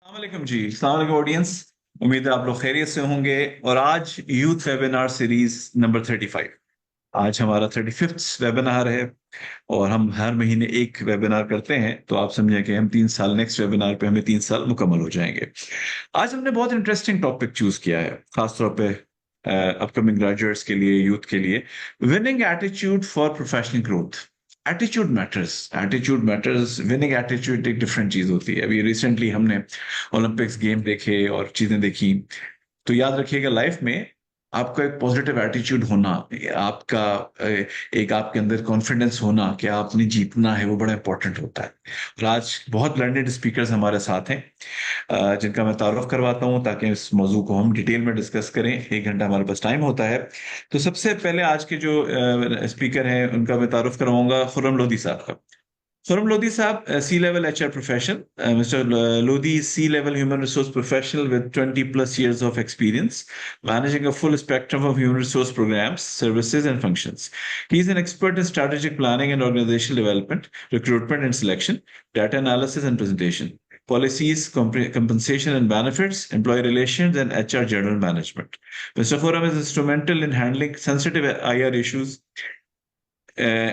अस्सलामुअलैकुम जी, अस्सलामुअलैकुम ऑडियंस। उम्मीद है आप लोग खैरियत से होंगे। और आज यूथ वेबिनार सीरीज नंबर 35, आज हमारा 35th वेबिनार है। और हम हर महीने एक वेबिनार करते हैं, तो आप समझें कि हम 3 साल, नेक्स्ट वेबिनार पे हमें 3 साल मुकम्मल हो जाएंगे। आज हमने बहुत इंटरेस्टिंग टॉपिक चूज किया है, खासतौर पे अपकमिंग ग्रेजुएट्स के लिए, यूथ के लिए। Winning attitude for professional growth. Attitude matters, attitude matters. Winning attitude एक डिफरेंट चीज होती है। अभी रिसेंटली हमने ओलंपिक्स गेम देखे और चीजें देखी। तो याद रखिएगा, लाइफ में आपका एक पॉजिटिव एटीट्यूड होना, आपका एक आपके अंदर कॉन्फिडेंस होना कि आपने जीतना है, वो बड़ा इंपॉर्टेंट होता है। और आज बहुत लर्नेड स्पीकर्स हमारे साथ हैं, जिनका मैं तारुफ करवाता हूं ताकि इस मौजू को हम डिटेल में डिस्कस करें। 1 घंटा हमारे पास टाइम होता है। तो सबसे पहले आज के जो स्पीकर हैं उनका मैं तारुफ करवाऊंगा, खुर्रम लोधी साहब का। खुर्रम लोधी साहब, C level HR professional. Mister Lodhi is C-level human resource professional with 20 plus years of experience managing a full spectrum of human resource programs, services, and functions. He is an expert in strategic planning and organizational development, recruitment and selection, data analysis and presentation, policies, compensation and benefits, employee relations, and HR general management. Mr. Khurram is instrumental in handling sensitive IR issues,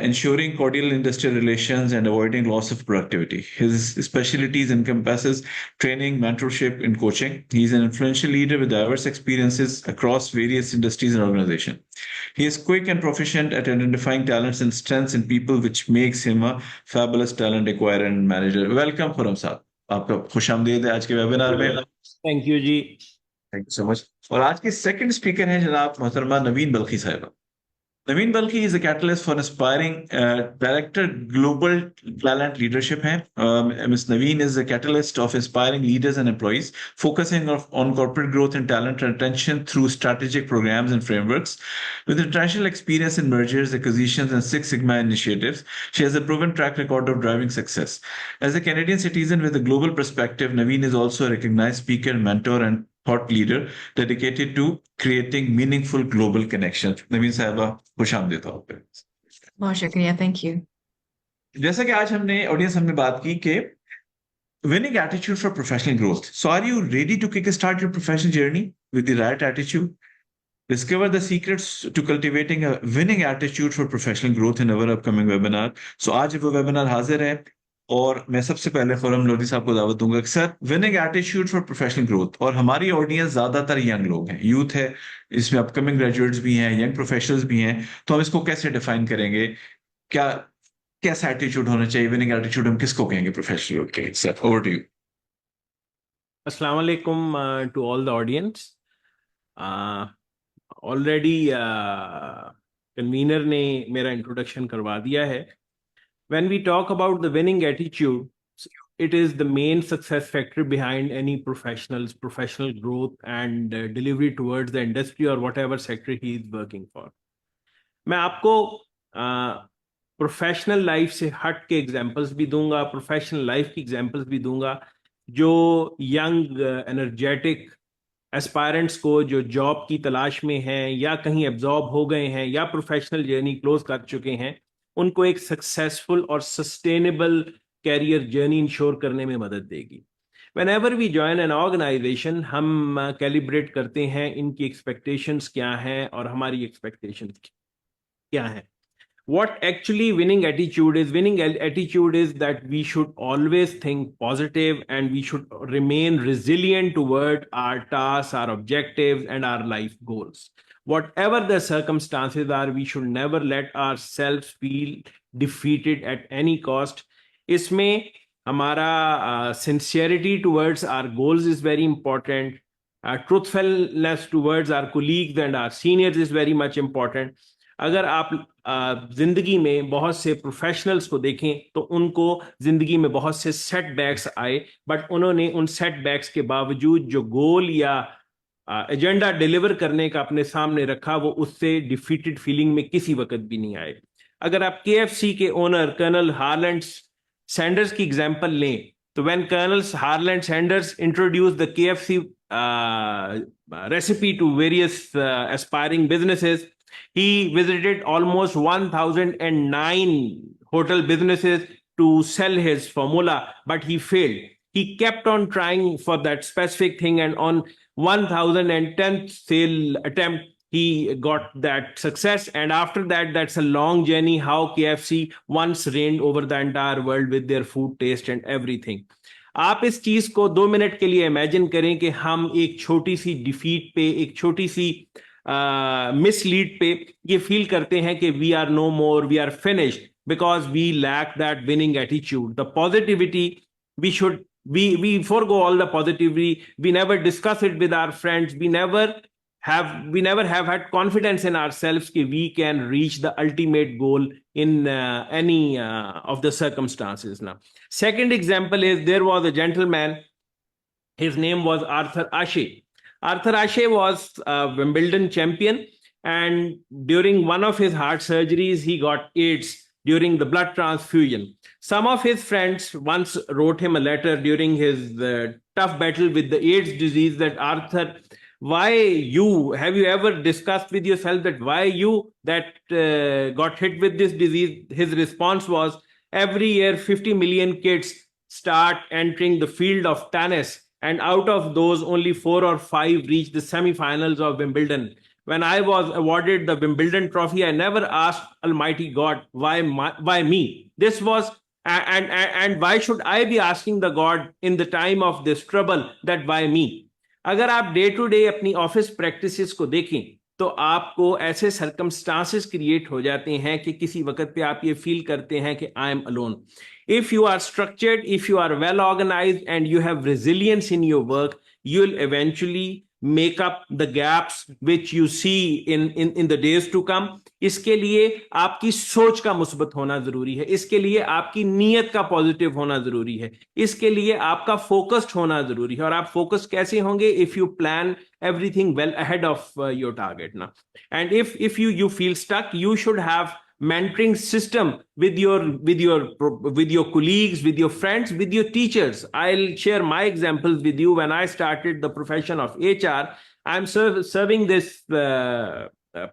ensuring cordial industrial relations and avoiding loss of productivity. His specialties encompasses training, mentorship, and coaching. He is an influential leader with diverse experiences across various industries and organizations. He is quick and proficient at identifying talents and strengths in people, which makes him a fabulous talent acquirer and manager. Welcome, Khurram साहब, आपका खुशामदीद है आज के webinar में। Thank you जी। Thank you so much. और आज के सेकंड स्पीकर हैं जनाब मोहतरमा नवीन बल्खी साहिबा। Naveen Balki is a catalyst for inspiring director global talent leadership. Ms. Naveen is a catalyst of inspiring leaders and employees, focusing on corporate growth and talent retention through strategic programs and frameworks. With international experience in mergers, acquisitions, and Six Sigma initiatives, she has a proven track record of driving success. As a Canadian citizen with a global perspective, Naveen is also a recognized speaker, mentor, and thought leader dedicated to creating meaningful global connections. नवीन साहबा, खुश आमदीद हो आप पे। बहुत शुक्रिया, thank you. जैसा कि आज हमने बात की कि winning attitude for professional growth. So are you ready to kickstart your professional journey with the right attitude? Discover the secrets to cultivating a winning attitude for professional growth in our upcoming webinar. So आज वो webinar हाजिर है और मैं सबसे पहले खुर्रम लोधी साहब को दावत दूंगा कि sir, winning attitude for professional growth. और हमारी ऑडियंस ज्यादातर यंग लोग हैं, यूथ है, इसमें अपकमिंग ग्रेजुएट्स भी हैं, यंग प्रोफेशनल्स भी हैं। तो हम इसको कैसे डिफाइन करेंगे? क्या कैसा एटीट्यूड होना चाहिए? विनिंग एटीट्यूड हम किसको कहेंगे प्रोफेशनल के? Sir, over to you. अस्सलाम वालेकुम to all the audience. Already convener ने मेरा इंट्रोडक्शन करवा दिया है। When we talk about the winning attitude, it is the main success factor behind any professional growth and delivery towards the industry or whatever sector he is working for. मैं आपको professional life से हट के examples भी दूंगा, professional life की examples भी दूंगा, जो यंग एनर्जेटिक एस्पायरेंट्स को जो जॉब की तलाश में हैं या कहीं एब्जॉर्ब हो गए हैं या प्रोफेशनल जर्नी क्लोज कर चुके हैं, उनको एक सक्सेसफुल और सस्टेनेबल कैरियर जर्नी इंश्योर करने में मदद देगी। Whenever we join an organization, हम कैलिब्रेट करते हैं इनकी एक्सपेक्टेशंस क्या हैं और हमारी एक्सपेक्टेशंस क्या हैं। What actually winning attitude is? Winning attitude is that we should always think positive and we should remain resilient toward our tasks, our objectives, and our life goals. Whatever the circumstances are, we should never let ourselves feel defeated at any cost. इसमें हमारा sincerity towards our goals is very important. Truthfulness towards our colleagues and our seniors is very much important. अगर आप जिंदगी में बहुत से professionals को देखें तो उनको जिंदगी में बहुत से सेटबैक्स आए, बट उन्होंने उन सेटबैक्स के बावजूद जो गोल या एजेंडा डिलीवर करने का अपने सामने रखा, वो उससे डिफीटेड फीलिंग में किसी वक्त भी नहीं आए। अगर आप KFC के ओनर कर्नल हार्लैंड सैंडर्स की एग्जांपल लें, तो when colonel Harland Sanders introduce the KFC recipe to various aspiring businesses, he visited almost 1009 hotel businesses to sell his formula, but he failed. He kept on trying for that specific thing, and on 1010th sale attempt, he got that success. And after that, that's a long journey how KFC once reigned over the entire world with their food taste and everything. आप इस चीज को 2 minute के लिए imagine करें कि हम एक छोटी सी डिफीट पे, एक छोटी सी मिसलीड पे ये फील करते हैं कि we are no more, we are finished, because we lack that winning attitude. The positivity, we forego all the positivity. We never discuss it with our friends. We never have had confidence in ourselves that we can reach the ultimate goal in any of the circumstances. Now, second example is, there was a gentleman, his name was Arthur Ashe. Arthur Ashe was a Wimbledon champion, and during one of his heart surgeries, he got AIDS during the blood transfusion. Some of his friends once wrote him a letter during his tough battle with the AIDS disease that, Arthur, why you? Have you ever discussed with yourself that why you that got hit with this disease? His response was, every year 50 million kids start entering the field of tennis, and out of those only 4 or 5 reach the semi-finals of Wimbledon. When I was awarded the Wimbledon trophy, I never asked Almighty God, why me? This was, and why should I be asking the God in the time of this trouble that why me? अगर आप day to day अपनी office practices को देखें तो आपको ऐसे circumstances create हो जाते हैं कि किसी वक्त पे आप ये फील करते हैं कि I am alone. If you are structured, if you are well organised and you have resilience in your work, you will eventually make up the gaps which you see in the days to come. इसके लिए आपकी सोच का मुस्बत होना जरूरी है, इसके लिए आपकी नीयत का पॉजिटिव होना जरूरी है, इसके लिए आपका फोकस्ड होना जरूरी है. और आप फोकस कैसे होंगे? If you plan everything well ahead of your target now. And if you feel stuck, you should have mentoring system with your colleagues, with your friends, with your teachers. I'll share my examples with you. When I started the profession of HR, I'm serving this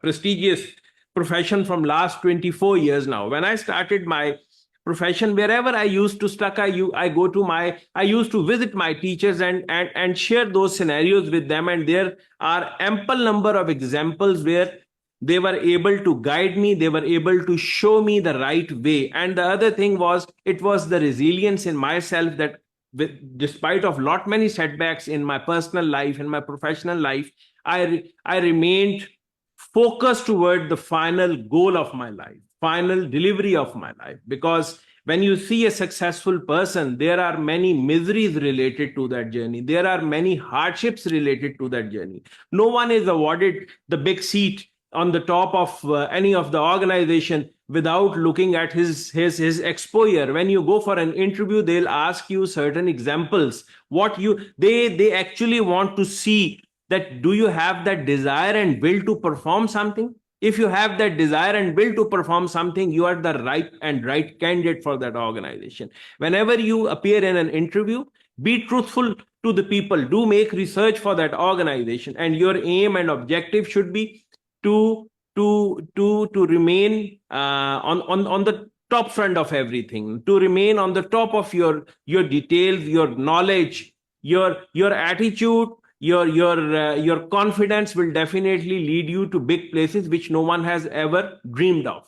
prestigious profession from last 24 years now. When I started my profession, wherever I used to stuck, I used to visit my teachers and share those scenarios with them, and there are ample number of examples where they were able to guide me, they were able to show me the right way. And the other thing was, it was the resilience in myself that despite of many setbacks in my personal life, in my professional life, I remained focused toward the final goal of my life, final delivery of my life. Because when you see a successful person, there are many miseries related to that journey. There are many hardships related to that journey. No one is awarded the big seat on the top of any of the organization without looking at his exposure. When you go for an interview, they'll ask you certain examples. They actually want to see that, do you have that desire and will to perform something? If you have that desire and will to perform something, you are the right candidate for that organization. Whenever you appear in an interview, be truthful to the people. Do make research for that organization, and your aim and objective should be to remain on the top front of everything, to remain on the top of your details, your knowledge, your attitude, your confidence will definitely lead you to big places which no one has ever dreamed of.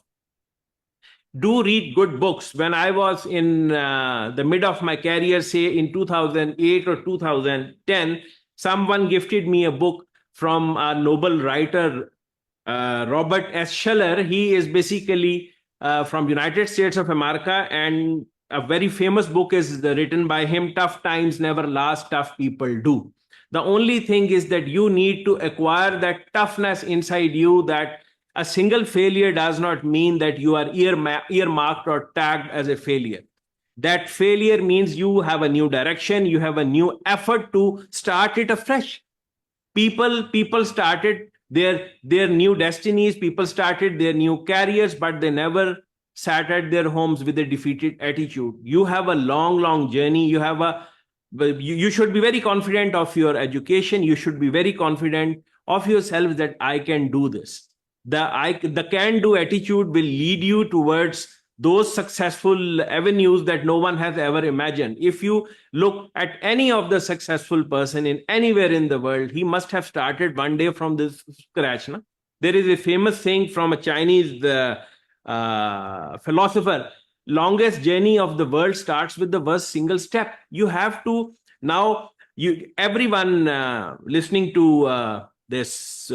Do read good books. When I was in the mid of my career, say in 2008 or 2010, someone gifted me a book from a Nobel writer, Robert S. Schuller. He is basically from United States of America, and a very famous book is written by him, Tough Times Never Last, Tough People Do. The only thing is that you need to acquire that toughness inside you, that a single failure does not mean that you are earmarked or tagged as a failure. That failure means you have a new direction, you have a new effort to start it afresh. People started their new destinies, people started their new careers, but they never sat at their homes with a defeated attitude. You have a long journey. You should be very confident of your education. You should be very confident of yourself that I can do this. The can-do attitude will lead you towards those successful avenues that no one has ever imagined. If you look at any of the successful person in anywhere in the world, he must have started one day from this scratch. No? There is a famous saying from a Chinese philosopher, longest journey of the world starts with the first single step. You have to now, everyone listening to this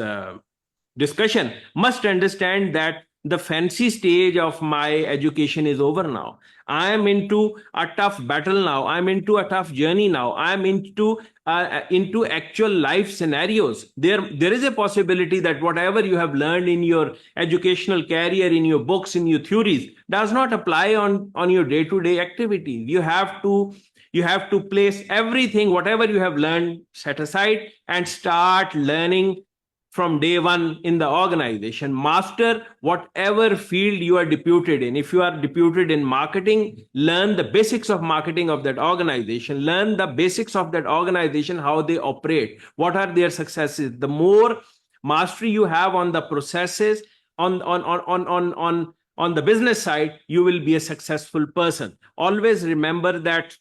discussion must understand that the fancy stage of my education is over now. I am into a tough battle now. I'm into a tough journey now. I'm into actual life scenarios. There is a possibility that whatever you have learned in your educational career, in your books, in your theories, does not apply on your day-to-day activities. You have to place everything, whatever you have learned, set aside and start learning from day one in the organization. Master whatever field you are deputed in. If you are deputed in marketing, learn the basics of marketing of that organization. Learn the basics of that organization, how they operate, what are their successes. The more mastery you have on the processes, on the business side, you will be a successful person. Always remember that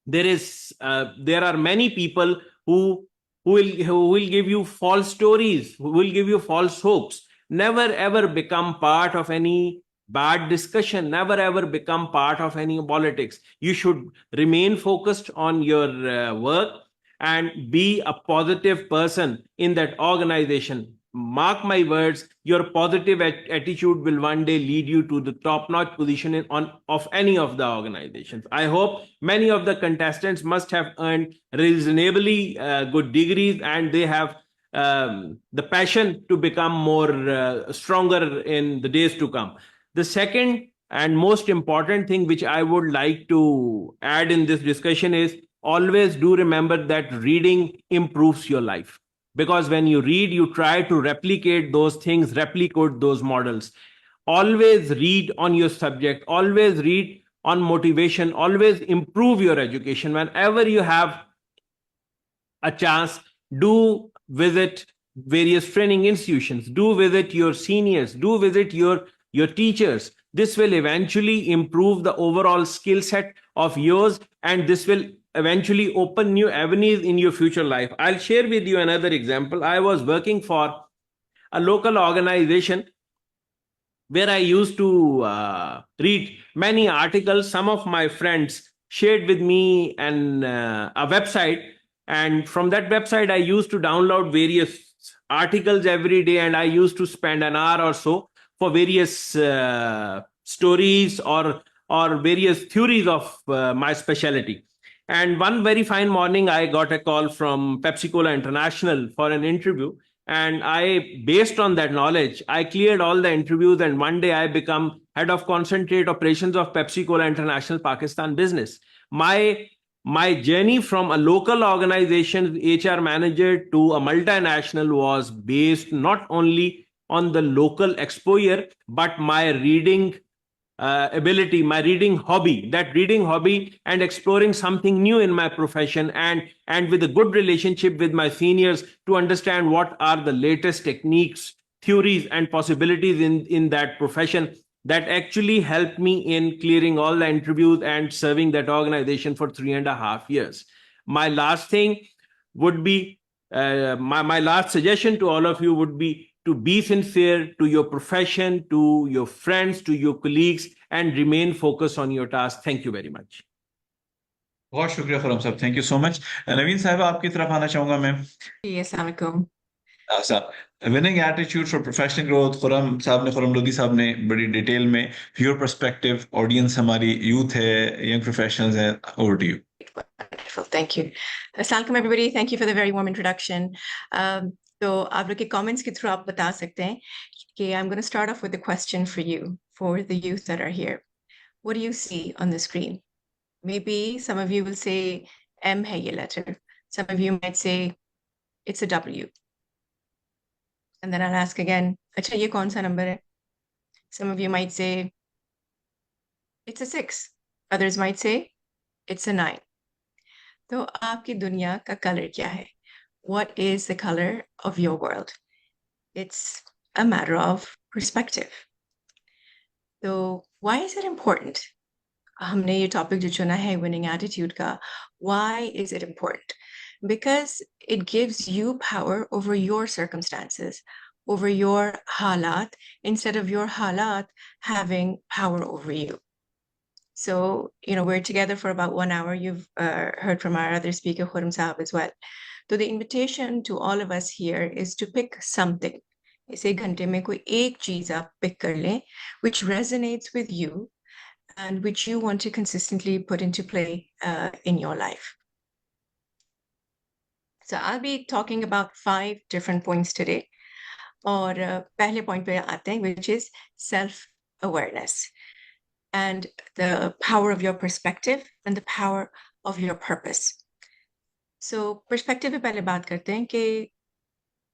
there are many people who will give you false stories, who will give you false hopes. Never ever become part of any bad discussion. Never ever become part of any politics. You should remain focused on your work and be a positive person in that organization. Mark my words, your positive attitude will one day lead you to the top-notch position of any of the organizations. I hope many of the contestants must have earned reasonably good degrees, and they have the passion to become more stronger in the days to come. The second and most important thing which I would like to add in this discussion is always do remember that reading improves your life. Because when you read, you try to replicate those things, replicate those models. Always read on your subject, always read on motivation, always improve your education. Whenever you have a chance, do visit various training institutions, do visit your seniors, do visit your teachers. This will eventually improve the overall skill set of yours, and this will eventually open new avenues in your future life. I'll share with you another example. I was working for a local organization where I used to read many articles. Some of my friends shared with me a website, and from that website I used to download various articles every day, and I used to spend an hour or so for various stories or various theories of my specialty. And one very fine morning, I got a call from Pepsi-Cola International for an interview. And based on that knowledge, I cleared all the interviews. And one day I become head of concentrate operations of Pepsi-Cola International Pakistan business. My journey from a local organization HR manager to a multinational was based not only on the local exposure, but my reading ability, my reading hobby, and exploring something new in my profession, and with a good relationship with my seniors to understand what are the latest techniques, theories, and possibilities in that profession, that actually helped me in clearing all the interviews and serving that organization for 3.5 years. My last thing would be, my last suggestion to all of you would to be sincere to your profession, to your friends, to your colleagues, and remain focused on your task. Thank you very much. बहुत शुक्रिया खुरम साहब, thank you so much. Naveen साहब, आपकी तरफ आना चाहूंगा मैं। Assalamu alaikum. Winning attitude for professional growth, Khurram Lodhi साहब ने बड़ी डिटेल में योर पर्सपेक्टिव, ऑडियंस हमारी यूथ है, यंग प्रोफेशनल्स है, over to you. Wonderful, thank you. Assalamu alaikum everybody, thank you for the very warm introduction. So आप लोग के comments के through आप बता सकते हैं कि I'm going to start off with a question for you, for the youth that are here. What do you see on the screen? Maybe some of you will say M है ये letter. Some of you might say it's a W. And then I'll ask again, अच्छा ये कौन सा number है? Some of you might say it's a 6. Others might say it's a 9. तो आपकी दुनिया का color क्या है? What is the color of your world? It's a matter of perspective. So Why is it important? हमने ये topic जो चुना है winning attitude का, why is it important? Because it gives you power over your circumstances, over your halat, instead of your halat having power over you. So, we're together for about 1 hour. You've heard from our other speaker, 𝐏𝐫𝐶 as well. So the invitation to all of us here is to pick something. इस 1 घंटे में कोई एक चीज आप pick कर लें, which resonates with you and which you want to consistently put into play in your life. So I'll be talking about 5 different points today. और पहले point पे आते हैं, which is self-awareness and the power of your perspective and the power of your purpose. So perspective पे पहले बात करते हैं कि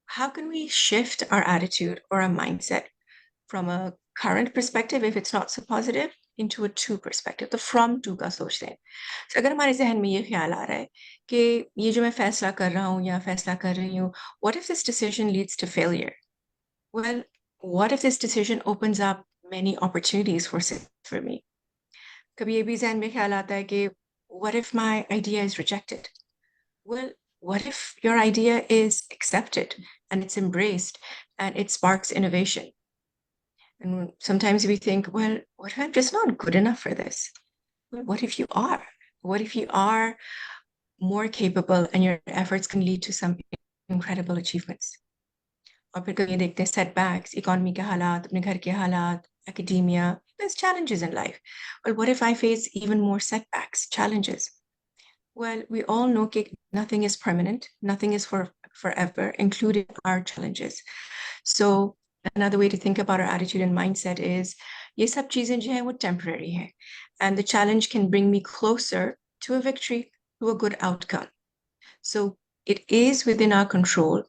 how can we shift our attitude or our mindset from a current perspective, if it's not so positive, into a to perspective, the from to का सोचते हैं. So अगर हमारे जहन में ये ख्याल आ रहा है कि ये जो मैं फैसला कर रहा हूँ या फैसला कर रही हूँ, what if this decision leads to failure? Well, what if this decision opens up many opportunities for me? कभी ये भी जहन में ख्याल आता है कि what if my idea is rejected? Well, what if your idea is accepted and it's embraced and it sparks innovation? And sometimes we think, well, what if I'm just not good enough for this? Well, what if you are? What if you are more capable and your efforts can lead to some incredible achievements? और फिर कभी देखते हैं setbacks, economy के हालात, अपने घर के हालात, academia, there's challenges in life. Well, what if I face even more setbacks, challenges? Well, we all know that nothing is permanent, nothing is forever, including our challenges. So another way to think about our attitude and mindset is, ये सब चीजें जो हैं वो temporary हैं, and the challenge can bring me closer to a victory, to a good outcome. So it is within our control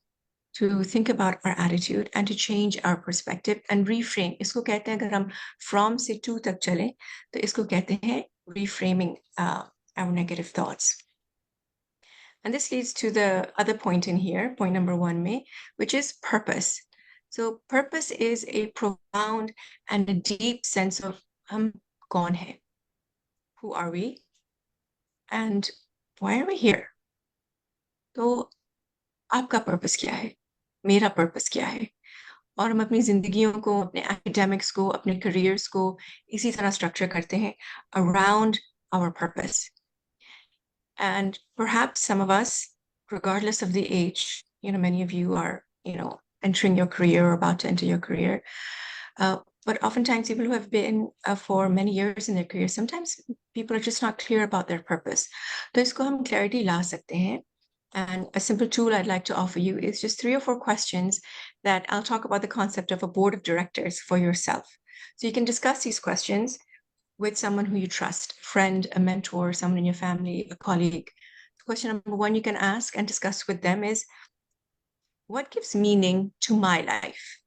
to think about our attitude and to change our perspective and reframe. इसको कहते हैं, अगर हम from से to तक चलें, तो इसको कहते हैं reframing our negative thoughts. And this leads to the other point in here, point number 1 में, which is purpose. So purpose is a profound and a deep sense of हम कौन है? Who are we? And why are we here? तो आपका purpose क्या है? मेरा purpose क्या है? और हम अपनी जिंदगियों को, अपने academics को, अपने careers को इसी तरह structure करते हैं around our purpose. And perhaps some of us, regardless of the age, many of you are, entering your career or about to enter your career. But oftentimes people who have been for many years in their career, sometimes people are just not clear about their purpose. तो इसको हम clarity ला सकते हैं. And a simple tool I'd like to offer you is just 3 or 4 questions that I'll talk about the concept of a board of directors for yourself. So you can discuss these questions with someone who you trust, a friend, a mentor, someone in your family, a colleague. Question number 1 you can ask and discuss with them is, what gives meaning to my life?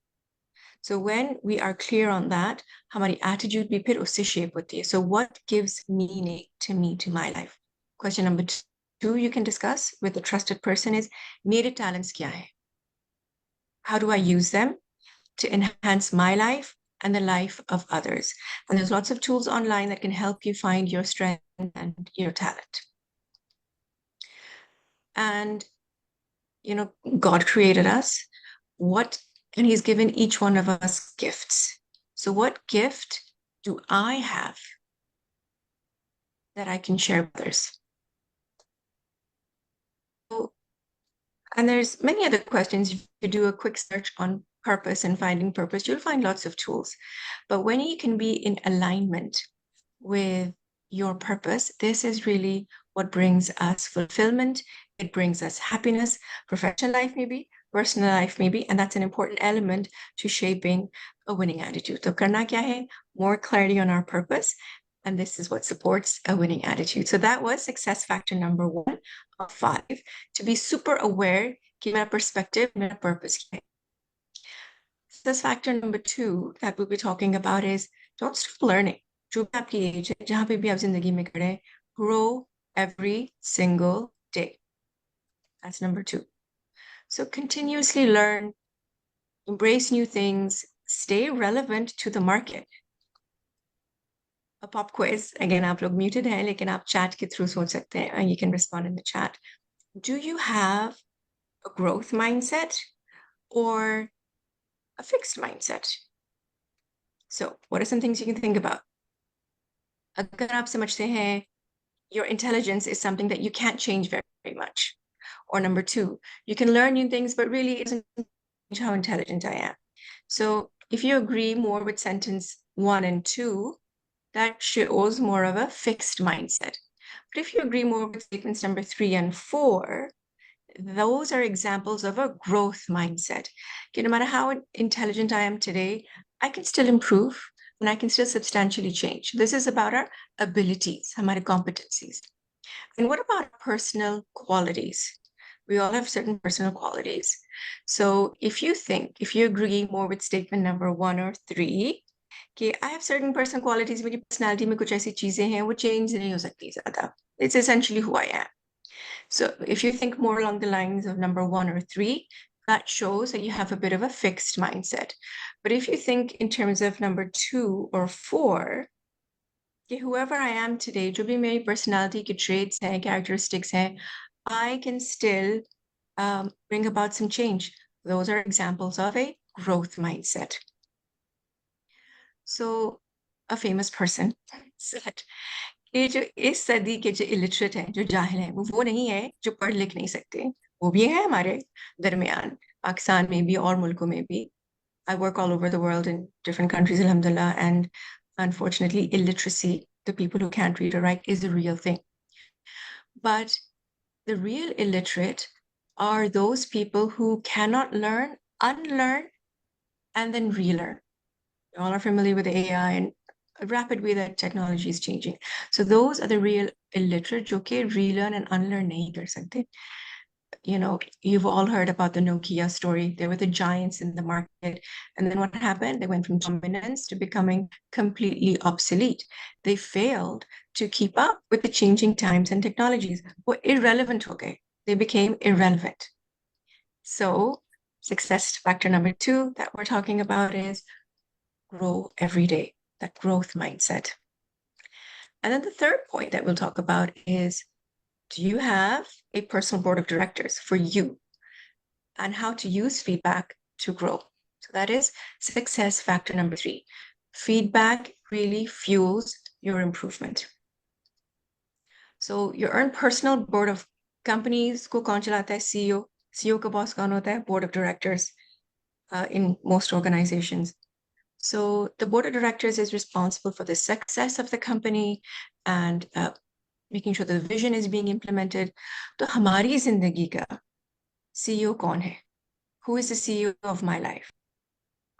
So when we are clear on that, हमारी attitude भी फिर उससे shape होती है. So what gives meaning to me, to my life? Question number 2 you can discuss with a trusted person is, मेरे talents क्या है? How do I use them to enhance my life and the life of others? And there's lots of tools online that can help you find your strength and your talent. And, God created us, and he's given each one of us gifts. So what gift do I have that I can share with others? And there's many other questions. If you do a quick search on purpose and finding purpose, you'll find lots of tools. But when you can be in alignment with your purpose, this is really what brings us fulfillment. It brings us happiness, professional life maybe, personal life maybe, and that's an important element to shaping a winning attitude. So karna kya hai? More clarity on our purpose, and this is what supports a winning attitude. So that was success factor number 1 of 5, to be super aware कि मेरा perspective, मेरा purpose क्या है. Success factor number 2 that we'll be talking about is, don't stop learning. जो भी आपकी age है, जहाँ पे भी आप जिंदगी में खड़े हैं, grow every single day. That's number 2. So continuously learn, embrace new things, stay relevant to the market. a pop quiz. Again, आप लोग muted हैं, लेकिन आप chat के through सोच सकते हैं, and you can respond in the chat. Do you have a growth mindset or a fixed mindset? So, what are some things you can think about? अगर आप समझते हैं your intelligence is something that you can't change very, very much. Or number two, you can learn new things, but really it doesn't change how intelligent I am. So if you agree more with sentence 1 and 2, that shows more of a fixed mindset. But if you agree more with statements number 3 and 4, those are examples of a growth mindset. Okay, no matter how intelligent I am today, I can still improve and I can still substantially change. This is about our abilities, our competencies. And what about personal qualities? We all have certain personal qualities. So if you agree more with statement number 1 or 3, कि I have certain personal qualities, मेरी personality में कुछ ऐसी चीजें हैं वो change नहीं हो सकती ज़्यादा. It's essentially who I am. So if you think more along the lines of number 1 or 3, that shows that you have a bit of a fixed mindset. But if you think in terms of number 2 or 4, whoever I am today, जो भी मेरी personality के traits हैं, characteristics हैं, I can still bring about some change. Those are examples of a growth mindset. So a famous person said, ये जो इस सदी के जो illiterate हैं, जो जाहिल हैं, वो नहीं है जो पढ़ लिख नहीं सकते. वो भी है हमारे दरमियान, पाकिस्तान में भी और मुल्कों में भी. I work all over the world in different countries, alhamdulillah, and unfortunately, illiteracy, the people who can't read or write, is a real thing. But the real illiterate are those people who cannot learn, unlearn, and then relearn. You all are familiar with AI and a rapid way that technology is changing. So those are the real illiterate, जो कि relearn and unlearn नहीं कर सकते. You know, you've all heard about the Nokia story. They were the giants in the market. And then what happened? They went from dominance to becoming completely obsolete. They failed to keep up with the changing times and technologies. Were irrelevant ho gaye. They became irrelevant. So success factor number 2 that we're talking about is grow every day, that growth mindset. And then the third point that we'll talk about is, do you have a personal board of directors for you and how to use feedback to grow? So that is success factor number 3. Feedback really fuels your improvement. So your own personal board of companies को कौन चलाता है? CEO का boss कौन होता है? Board of directors in most organizations. So the board of directors is responsible for the success of the company and making sure the vision is being implemented. तो हमारी जिंदगी का CEO कौन है? Who is the CEO of my life?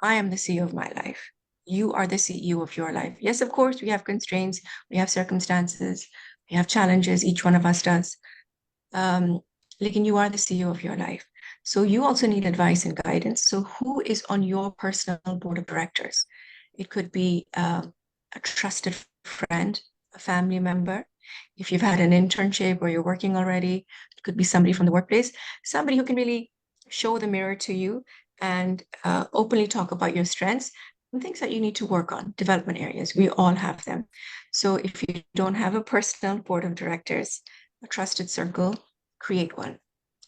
I am the CEO of my life. You are the CEO of your life. Yes, of course, we have constraints, we have circumstances, we have challenges, each one of us does. Lekin you are the CEO of your life. So you also need advice and guidance. So who is on your personal board of directors? It could be a trusted friend, a family member. If you've had an internship or you're working already, it could be somebody from the workplace, somebody who can really show the mirror to you and openly talk about your strengths and things that you need to work on, development areas. We all have them. So if you don't have a personal board of directors, a trusted circle, create one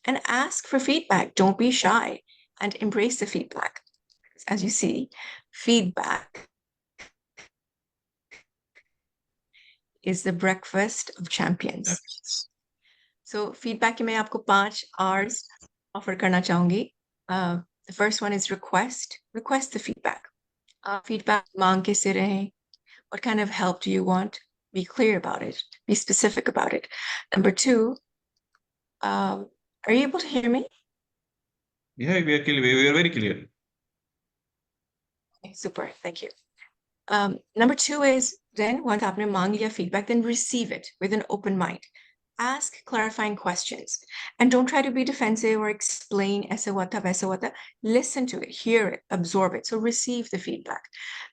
and ask for feedback. Don't be shy and embrace the feedback. As you see, feedback is the breakfast of champions. So feedback के मैं आपको 5 R's offer करना चाहूंगी. The first one is request the feedback. Feedback मांग कैसे रहें? What kind of help do you want? Be clear about it. Be specific about it. Number 2, are you able to hear me? Yeah, we are clear. We are very clear. Okay, super. Thank you. Number 2 is then once आपने मांग लिया feedback, then receive it with an open mind. Ask clarifying questions and don't try to be defensive or explain ऐसा हुआ था वैसा हुआ था. Listen to it, hear it, absorb it. So receive the feedback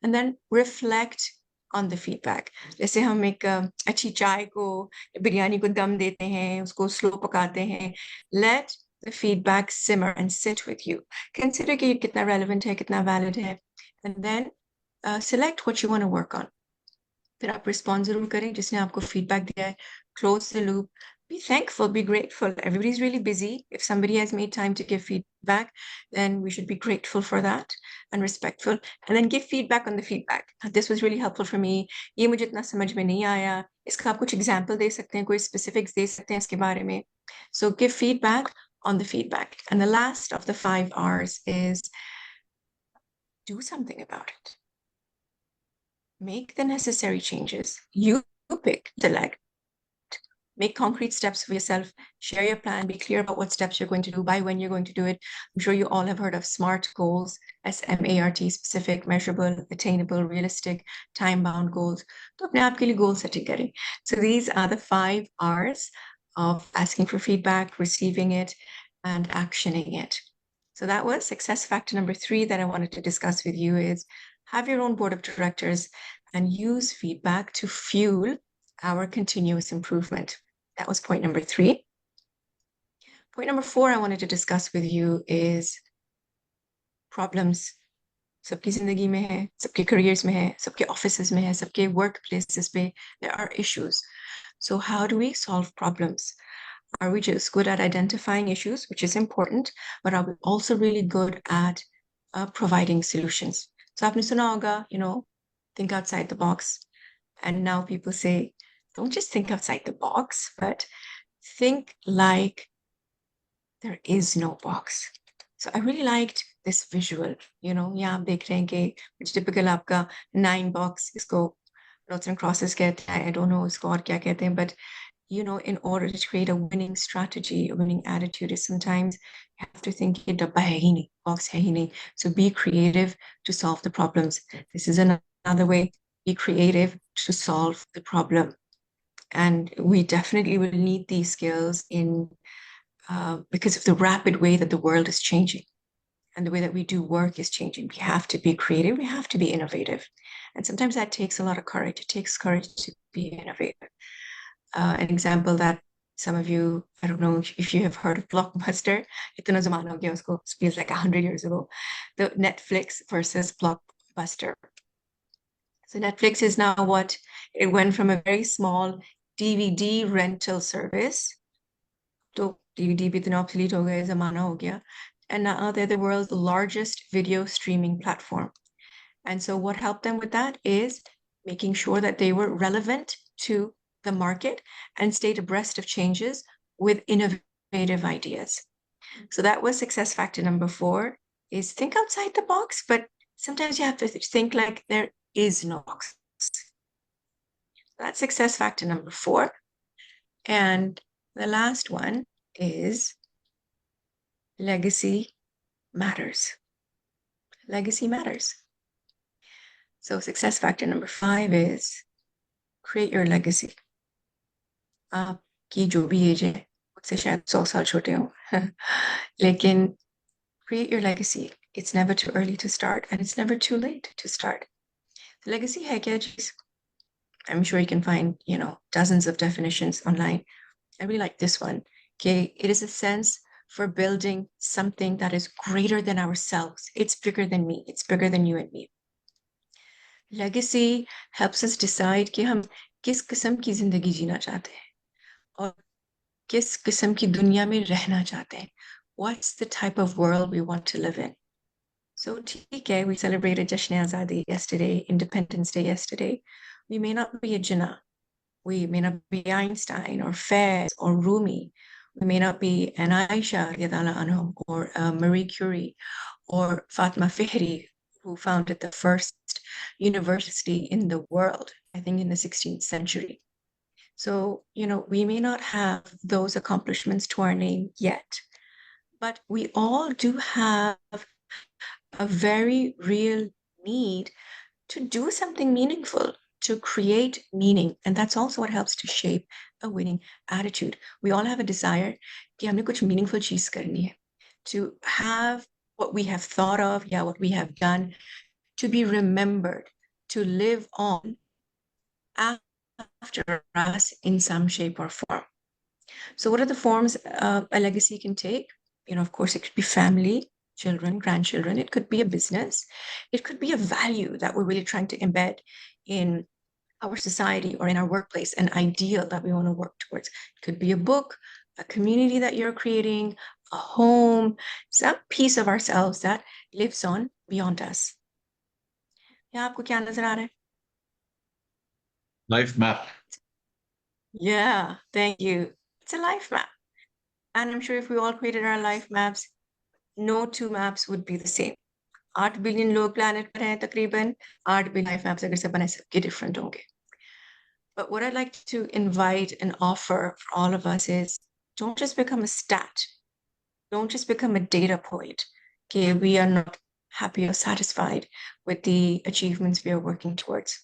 and then reflect on the feedback. जैसे हम एक अच्छी चाय को बिरयानी को दम देते हैं, उसको स्लो पकाते हैं. Let the feedback simmer and sit with you. Consider कि कितना relevant है, कितना valid है, and then select what you want to work on. फिर आप रिस्पॉन्ड जरूर करें जिसने आपको फीडबैक दिया है. Close the loop. Be thankful, be grateful. Everybody's really busy. If somebody has made time to give feedback, then we should be grateful for that and respectful. And then give feedback on the feedback. This was really helpful for me. ये मुझे इतना समझ में नहीं आया. इसका आप कुछ example दे सकते हैं, कोई specifics दे सकते हैं इसके बारे में. So give feedback on the feedback. And the last of the 5 R's is do something about it. Make the necessary changes. You pick the leg. Make concrete steps for yourself. Share your plan. Be clear about what steps you're going to do, by when you're going to do it. I'm sure you all have heard of SMART goals, SMART, specific, measurable, attainable, realistic, time-bound goals. So apne aap ke liye goal setting kare. So these are the 5 R's of asking for feedback, receiving it, and actioning it. So that was success factor number 3 that I wanted to discuss with you is have your own board of directors and use feedback to fuel our continuous improvement. That was point number 3. Point number 4 I wanted to discuss with you is problems. सबकी जिंदगी में है, सबके careers में है, सबके offices में है, सबके workplaces पे there are issues. So how do we solve problems? Are we just good at identifying issues, which is important, but are we also really good at providing solutions? So आपने सुना होगा, think outside the box. And now people say, don't just think outside the box, but think like there is no box. So I really liked this visual, यहाँ आप देख रहे हैं कि which typical आपका 9 box, इसको noughts and crosses कहते हैं, I don't know इसको और क्या कहते हैं, but in order to create a winning strategy, a winning attitude is sometimes you have to think ये डब्बा है ही नहीं, box है ही नहीं. So be creative to solve the problems. This is another way. Be creative to solve the problem. And we definitely will need these skills because of the rapid way that the world is changing and the way that we do work is changing. We have to be creative. We have to be innovative. And sometimes that takes a lot of courage. It takes courage to be innovative. An example that some of you, I don't know if you have heard of Blockbuster. Itna zamana ho gaya usko, it feels like 100 years ago. The Netflix versus Blockbuster. So Netflix is now what? It went from a very small DVD rental service to DVD bhi itna obsolete ho gaya, zamana ho gaya. And now they're the world's largest video streaming platform. And so what helped them with that is making sure that they were relevant to the market and stayed abreast of changes with innovative ideas. So that was success factor number 4 is think outside the box, but sometimes you have to think like there is no box. That's success factor number 4. And the last one is legacy matters. Legacy matters. So success factor number 5 is create your legacy. आपकी जो भी as है उससे शायद 100 साल छोटे हो लेकिन create your legacy. It's never too early to start and it's never too late to start. The legacy है क्या चीज? I'm sure you can find, dozens of definitions online. I really like this one. Okay, it is a sense for building something that is greater than ourselves. It's bigger than me. It's bigger than you and me. Legacy helps us decide कि हम किस किस्म की जिंदगी जीना चाहते हैं और किस किस्म की दुनिया में रहना चाहते हैं. What's the type of world we want to live in? So ठीक है, we celebrated Jashn Azadi yesterday, Independence Day yesterday. We may not be a Jinnah. We may not be Einstein or Fez or Rumi. We may not be an Aisha radhiyallahu anha or Marie Curie or Fatma Fihri, who founded the first university in the world, I think in the 16th century. So, we may not have those accomplishments to our name yet, but we all do have a very real need to do something meaningful, to create meaning. And that's also what helps to shape a winning attitude. We all have a desire कि हमने कुछ meaningful चीज करनी है, to have what we have thought of, what we have done, to be remembered, to live on after us in some shape or form. So what are the forms a legacy can take? Of course, it could be family, children, grandchildren. It could be a business. It could be a value that we're really trying to embed in our society or in our workplace, an ideal that we want to work towards. It could be a book, a community that you're creating, a home, some piece of ourselves that lives on beyond us. Yeah, आपको क्या नजर आ रहा है? Life map. Yeah, thank you. It's a life map. And I'm sure if we all created our life maps, no two maps would be the same. 8 billion लोग planet पर हैं तकरीबन 8 billion life maps अगर सब बनाए सबके different होंगे. But what I'd like to invite and offer for all of us is don't just become a stat. Don't just become a data point. Okay, we are not happy or satisfied with the achievements we are working towards.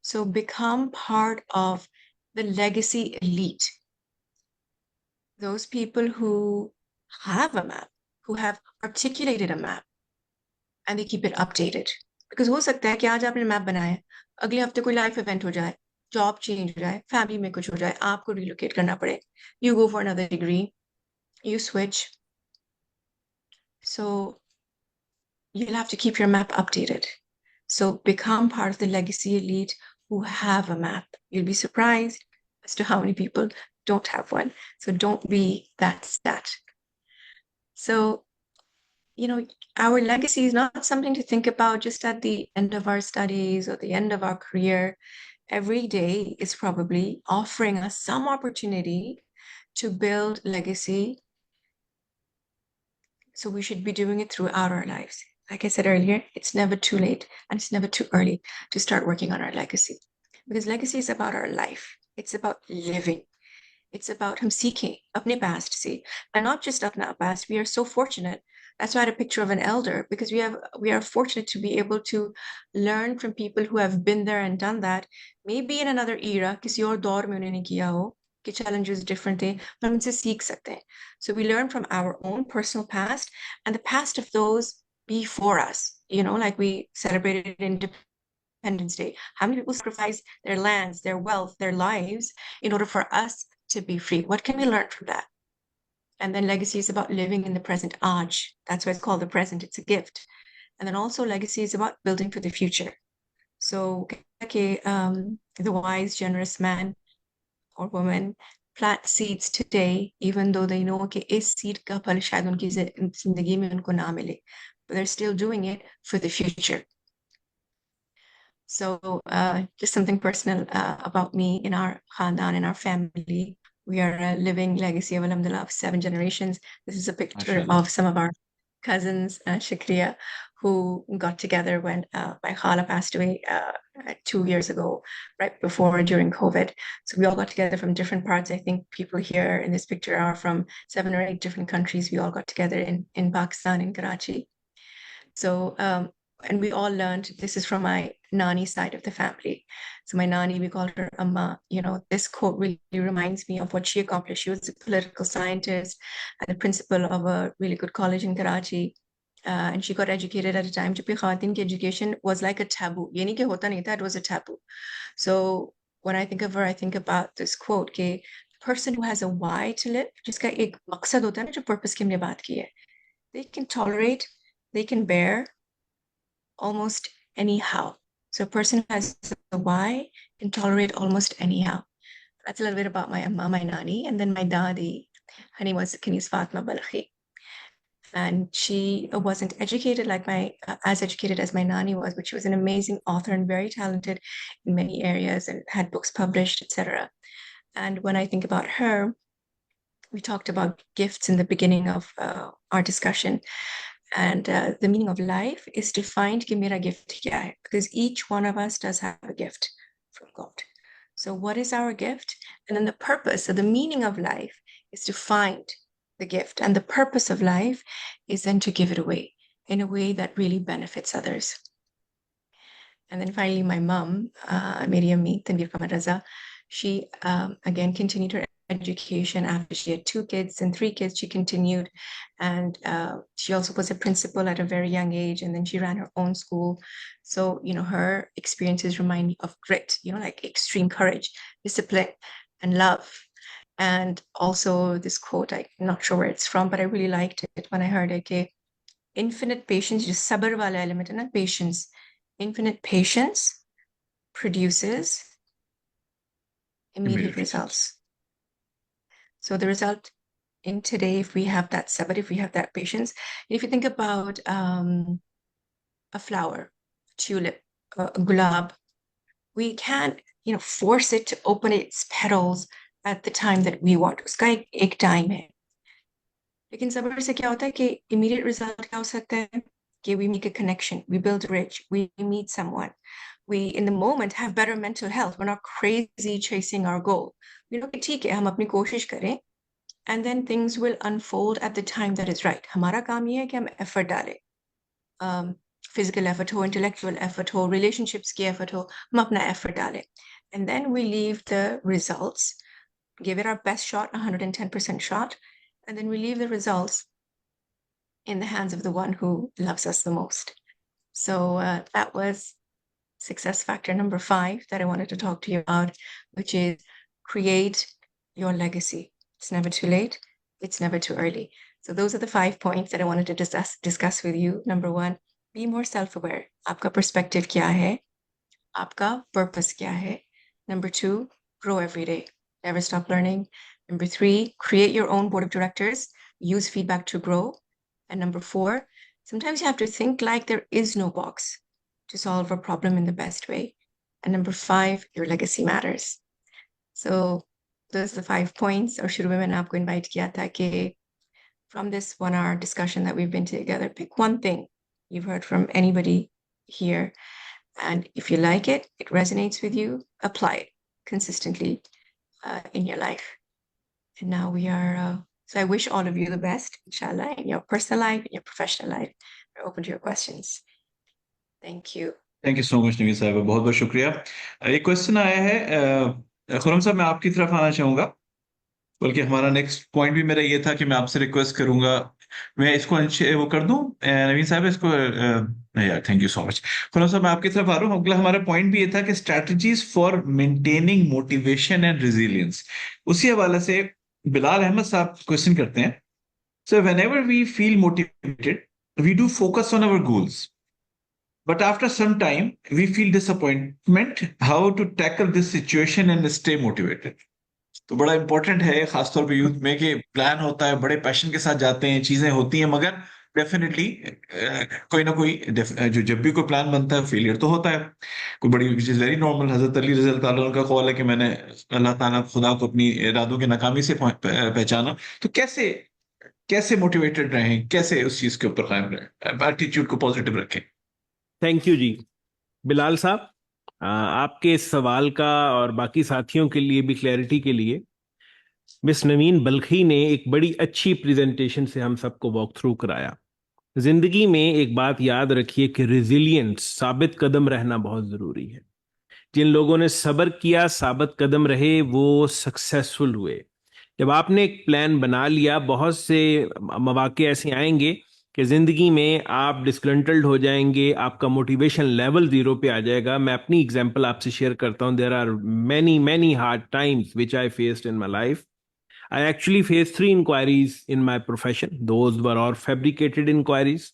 So become part of the legacy elite. Those people who have a map, who have articulated a map, and they keep it updated. Because हो सकता है कि आज आपने map बनाया है, अगले हफ्ते कोई लाइफ इवेंट हो जाए, जॉब चेंज हो जाए, फैमिली में कुछ हो जाए, आपको रिलोकेट करना पड़े. You go for another degree, you switch. So you'll have to keep your map updated. So become part of the legacy elite who have a map. You'll be surprised as to how many people don't have one. So don't be that stat. So, you know, our legacy is not something to think about just at the end of our studies or the end of our career. Every day is probably offering us some opportunity to build legacy. So we should be doing it throughout our lives. Like I said earlier, it's never too late and it's never too early to start working on our legacy. Because legacy is about our life. It's about living. It's about hum seeking apne past se. And not just apna past. We are so fortunate. That's why I had a picture of an elder, because we are fortunate to be able to learn from people who have been there and done that. Maybe in another era, kisi aur daur mein unhone kiya ho, ki challenges different the, but unse seek sakte hain. So we learn from our own personal past and the past of those before us. You know, like we celebrated Independence Day. How many people sacrificed their lands, their wealth, their lives in order for us to be free? What can we learn from that? And then legacy is about living in the present, Aaj. That's why it's called the present. It's a gift. And then also legacy is about building for the future. So the wise, generous man or woman plant seeds today, even though they know कि इस seed का फल शायद उनकी जिंदगी में उनको ना मिले, but they're still doing it for the future. So just something personal about me in our khandan, in our family. We are a living legacy of alhamdulillah of 7 generations. This is a picture of some of our cousins, Shakriya, who got together when my khala passed away 2 years ago, right before during COVID. So we all got together from different parts. I think people here in this picture are from 7 or 8 different countries. We all got together in Pakistan, in Karachi. So and we all learned, this is from my Nani side of the family. So my Nani, we call her Amma. You know, this quote really reminds me of what she accomplished. She was a political scientist and the principal of a really good college in Karachi. And she got educated at a time to be khawateen ki education was like a taboo. Ye nahi ki hota nahi tha, it was a taboo. So when I think of her, I think about this quote, कि person who has a why to live, जिसका एक मकसद होता है ना, जो purpose की हमने बात की है, they can tolerate, they can bear almost anyhow. So a person who has a why can tolerate almost anyhow. That's a little bit about my amma, my nani, and then my dadi. Her name was Kanis Fatma Balkhi. And she wasn't educated like as educated as my nani was, but she was an amazing author and very talented in many areas and had books published, etc. And when I think about her, we talked about gifts in the beginning of our discussion. And the meaning of life is to find कि मेरा gift क्या है, because each one of us does have a gift from God. So what is our gift? And then the purpose, so the meaning of life is to find the gift. And the purpose of life is then to give it away in a way that really benefits others. And then finally, my mom, Mary Ammi Tanvir Kamar Raza, she again continued her education after she had 2 kids and 3 kids. She continued, and she also was a principal at a very young age, and then she ran her own school. So, you know, her experiences remind me of grit, you know, like extreme courage, discipline, and love. And also this quote, I'm not sure where it's from, but I really liked it when I heard it. Okay, infinite patience, just sabr wala element, and patience. Infinite patience produces Immediate results. So the result in today, if we have that sabr, if we have that patience, if you think about a flower, tulip, a gulab, we can't, force it to open its petals at the time that we want. उसका एक time है. लेकिन सब्र से क्या होता है कि immediate result क्या हो सकता है कि we make a connection, we build a bridge, we meet someone, we in the moment have better mental health, we're not crazy chasing our goal. कि ठीक है हम अपनी कोशिश करें and then things will unfold at the time that is right. हमारा काम ये है कि हम effort डालें, physical effort हो, intellectual effort हो, relationships की effort हो, हम अपना effort डालें. And then we leave the results, give it our best shot, 110% shot, and then we leave the results in the hands of the one who loves us the most. So that was success factor number 5 that I wanted to talk to you about, which is create your legacy. It's never too late. It's never too early. So those are the 5 points that I wanted to discuss with you. Number 1, be more self-aware. आपका perspective क्या है? आपका purpose क्या है? Number 2, grow every day. Never stop learning. Number 3, create your own board of directors. Use feedback to grow. And number 4, sometimes you have to think like there is no box to solve a problem in the best way. And number 5, your legacy matters. So those are the 5 points. Or should we मैंने आपको invite किया था कि from this 1-hour discussion that we've been together, pick one thing you've heard from anybody here. And if you like it, it resonates with you, apply it consistently in your life. And now we are, so I wish all of you the best, inshallah, in your personal life, in your professional life. We're open to your questions. Thank you. Thank you so much Naveed साहब, बहुत बहुत शुक्रिया. एक question आया है खुरम साहब, मैं आपकी तरफ आना चाहूंगा, बल्कि हमारा नेक्स्ट पॉइंट भी मेरा ये था कि मैं आपसे रिक्वेस्ट करूंगा, मैं इसको वो कर दूं नवीद साहब इसको यार. Thank you so much Khurram साहब, मैं आपकी तरफ आ रहा हूँ. अगला हमारा पॉइंट भी ये था कि strategies for maintaining motivation and resilience. उसी हवाले से बिलाल अहमद साहब क्वेश्चन करते हैं. So whenever we feel motivated we do focus on our goals, but after some time we feel disappointment. How to tackle this situation and stay motivated? तो बड़ा important है खासतौर पे यूथ में कि प्लान होता है, बड़े पैशन के साथ जाते हैं, चीजें होती हैं, मगर डेफिनेटली कोई ना कोई जो जब भी कोई प्लान बनता है फेलियर तो होता है. कोई बड़ी विच इज वेरी नॉर्मल. हजरत अली रज़ी अल्लाह ताला का कौल है कि मैंने अल्लाह ताला खुदा को अपनी इरादों की नाकामी से पहचाना. तो कैसे मोटिवेटेड रहें, कैसे उस चीज के ऊपर कायम रहें, एटीट्यूड को पॉजिटिव रखें? थैंक यू जी. बिलाल साहब, आपके इस सवाल का और बाकी साथियों के लिए भी क्लैरिटी के लिए, मिस नवीन बल्खी ने एक बड़ी अच्छी प्रेजेंटेशन से हम सबको वॉक थ्रू कराया. जिंदगी में एक बात याद रखिए कि रेजिलियंस, साबित कदम रहना बहुत ज़रूरी है. जिन लोगों ने सब्र किया, साबित कदम रहे, वो सक्सेसफुल हुए. जब आपने एक प्लान बना लिया, बहुत से मौके ऐसे आएंगे कि ज़िंदगी में आप डिस्ग्रंटल्ड हो जाएंगे, आपका मोटिवेशन लेवल 0 पे आ जाएगा. मैं अपनी एग्जांपल आपसे शेयर करता हूँ. There are many hard times which I faced in my life. I actually faced 3 inquiries in my profession. Those were all fabricated inquiries.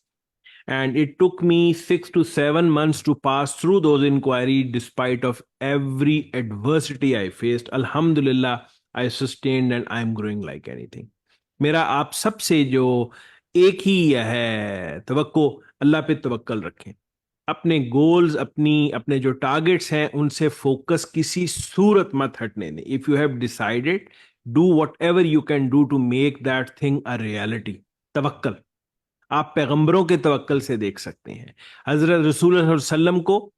And it took me 6 to 7 months to pass through those inquiries despite of every adversity I faced. Alhamdulillah, I sustained and I'm growing like anything. मेरा आप सबसे जो एक ही है तवक्को, अल्लाह पे तवक्कल रखें. अपने goals, अपने जो टारगेट्स हैं, उनसे फोकस किसी सूरत मत हटने दें. If you have decided, do whatever you can do to make that thing a reality. तवक्कल आप पैगंबरों के तवक्कल से देख सकते हैं. हजरत रसूल सल्लल्लाहु अलैहि वसल्लम को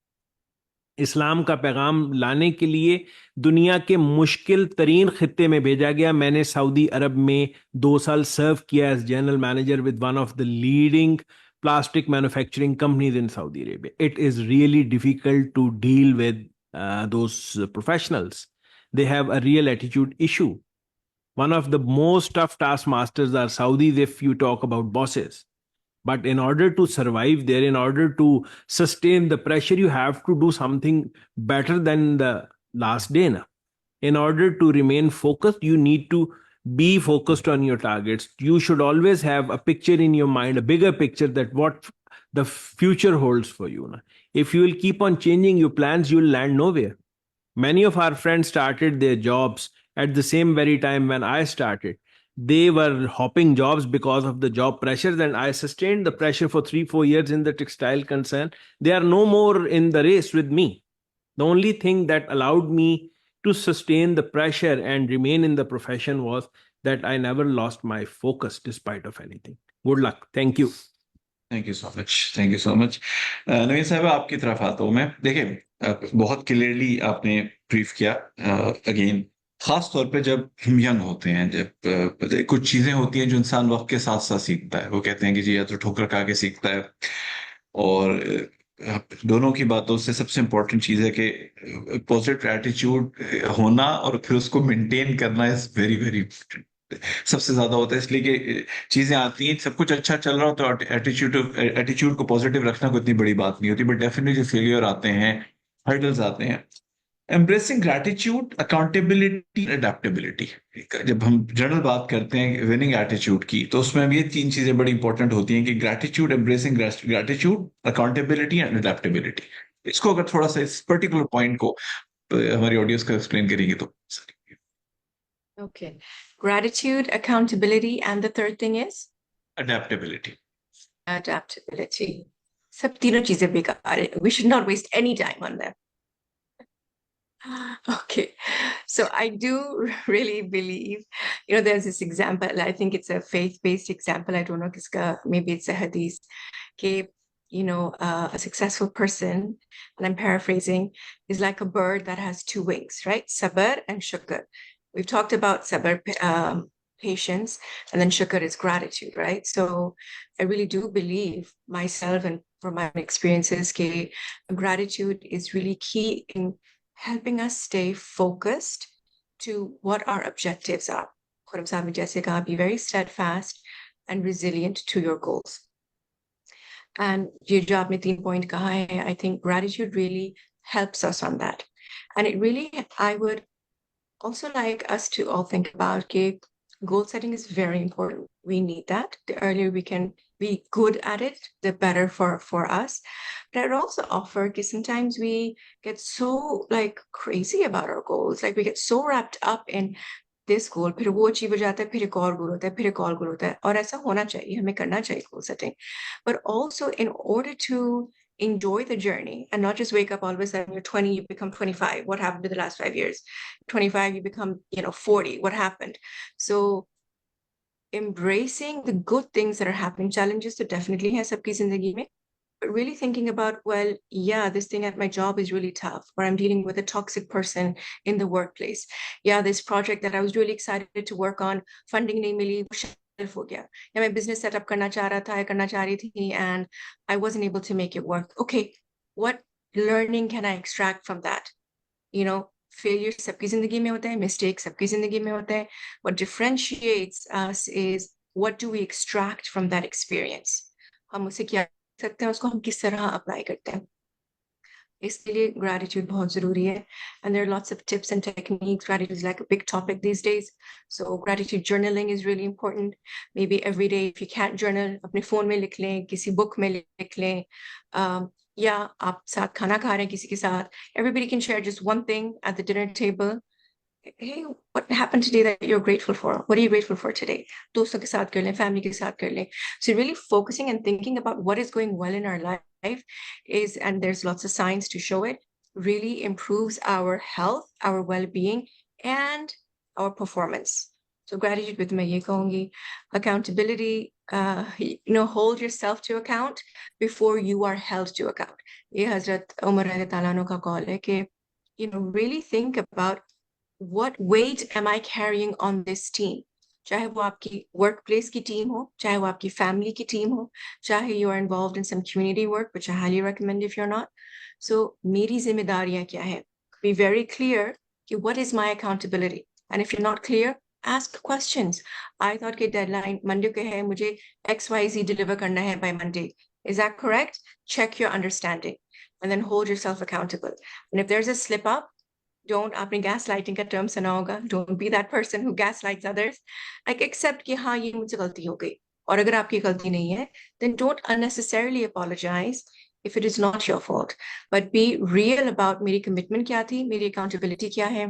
इस्लाम का पैगाम लाने के लिए दुनिया के मुश्किल तरीन खित्ते में भेजा गया. मैंने सऊदी अरब में 2 साल सर्व किया as general manager with one of the leading plastic manufacturing companies in Saudi Arabia. It is really difficult to deal with those professionals. They have a real attitude issue. One of the most tough taskmasters are Saudis if you talk about bosses. But in order to survive there, in order to sustain the pressure, you have to do something better than the last day. Na? In order to remain focused, you need to be focused on your targets. You should always have a picture in your mind, a bigger picture that what the future holds for you. Na? If you will keep on changing your plans, you will land nowhere. Many of our friends started their jobs at the same very time when I started. They were hopping jobs because of the job pressures, and I sustained the pressure for 3-4 years in the textile concern. They are no more in the race with me. The only thing that allowed me to sustain the pressure and remain in the profession was that I never lost my focus despite of anything. Good luck. Thank you. Thank you so much, thank you so much. Naveen साहब, आपकी तरफ आता हूँ मैं। देखिए, बहुत clearly आपने brief किया। अगेन, खास तौर पे जब हम यंग होते हैं, जब कुछ चीजें होती हैं जो इंसान वक्त के साथ साथ सीखता है। वो कहते हैं कि जी या तो ठोकर खा के सीखता है, और दोनों की बातों से सबसे इम्पोर्टेंट चीज है कि पॉजिटिव एटीट्यूड होना और फिर उसको मेंटेन करना इज वेरी वेरी सबसे ज्यादा होता है। इसलिए कि चीजें आती हैं, सब कुछ अच्छा चल रहा हो तो एटीट्यूड को पॉजिटिव रखना कोई इतनी बड़ी बात नहीं होती, बट डेफिनेटली फेलियर आते हैं, हर्डल्स आते हैं। Embracing gratitude, accountability, adaptability. जब हम जनरल बात करते हैं विनिंग एटीट्यूड की, तो उसमें अब ये 3 चीजें बड़ी इंपॉर्टेंट होती हैं कि gratitude, embracing gratitude, accountability and adaptability. इसको अगर थोड़ा सा इस पर्टिकुलर पॉइंट को हमारी ऑडियंस को एक्सप्लेन करेंगे तो। Okay. Gratitude, accountability, and the third thing is? Adaptability. Adaptability. Sab तीनों चीजें बेकार है. We should not waste any time on them. Okay, so I do really believe, there's this example, I think it's a faith-based example, I don't know, maybe it's a hadith, a successful person, and I'm paraphrasing, is like a bird that has 2 wings, right? Sabr and shukr. We've talked about sabr, patience, and then shukr is gratitude, right? So I really do believe myself, and from my experiences, gratitude is really key in helping us stay focused to what our objectives are. Khurram Sahib ne jaise kaha, be very steadfast and resilient to your goals. And ye jo aapne 3 point kaha hai, I think gratitude really helps us on that. And it really, I would also like us to all think about goal setting is very important. We need that. The earlier we can be good at it, the better for us. But I'd also offer that sometimes we get so crazy about our goals. Like we get so wrapped up in this goal, फिर वो achieve हो जाता है, फिर एक और गोल होता है, फिर एक और गोल होता है, और ऐसा होना चाहिए, हमें करना चाहिए goal setting. But also in order to enjoy the journey and not just wake up all of a sudden you're 20, you become 25. What happened to the last 5 years? 25, you become 40. What happened? So embracing the good things that are happening, challenges to definitely hai sabki zindagi mein, but really thinking about, well, yeah, this thing at my job is really tough, or I'm dealing with a toxic person in the workplace. Yeah, this project that I was really excited to work on, funding nahi mili, ho gaya. Yeah, my business setup karna cha raha tha, karna cha rahi thi, and I wasn't able to make it work. Okay, what learning can I extract from that? Failure sabki zindagi mein hota hai, mistakes sabki zindagi mein hota hai. What differentiates us is what do we extract from that experience? हम उसे क्या सकते हैं, उसको हम किस तरह apply करते हैं. इसके लिए gratitude बहुत जरूरी है, and there are lots of tips and techniques. Gratitude is like a big topic these days, so gratitude journaling is really important. Maybe every day, if you can't journal, अपने phone में लिख लें, किसी book में लिख लें, या आप साथ खाना खा रहे हैं किसी के साथ, everybody can share just one thing at the dinner table. Hey, what happened today that you're grateful for? What are you grateful for today? दोस्तों के साथ कर लें, family के साथ कर लें. So really focusing and thinking about what is going well in our life is, and there's lots of science to show it, really improves our health, our well-being, and our performance. So gratitude with मैं ये कहूँगी, accountability, hold yourself to account before you are held to account. ये हजरत उमर रज़ी अल्लाह अन्हु का call है कि really think about what weight am I carrying on this team? चाहे वो आपकी workplace की team हो, चाहे वो आपकी family की team हो, चाहे you are involved in some community work, which I highly recommend if you're not. So मेरी जिम्मेदारियां क्या है? Be very clear कि what is my accountability? And if you're not clear, ask questions. I thought कि deadline Monday के है, मुझे XYZ deliver करना है by Monday. Is that correct? Check your understanding and then hold yourself accountable. And if there's a slip up, don't, आपने gaslighting का term सुना होगा, don't be that person who gaslights others. Like accept कि हाँ ये मुझसे गलती हो गई, और अगर आपकी गलती नहीं है, then don't unnecessarily apologize. if it is not your fault. But be real about मेरी commitment क्या थी, मेरी accountability क्या है,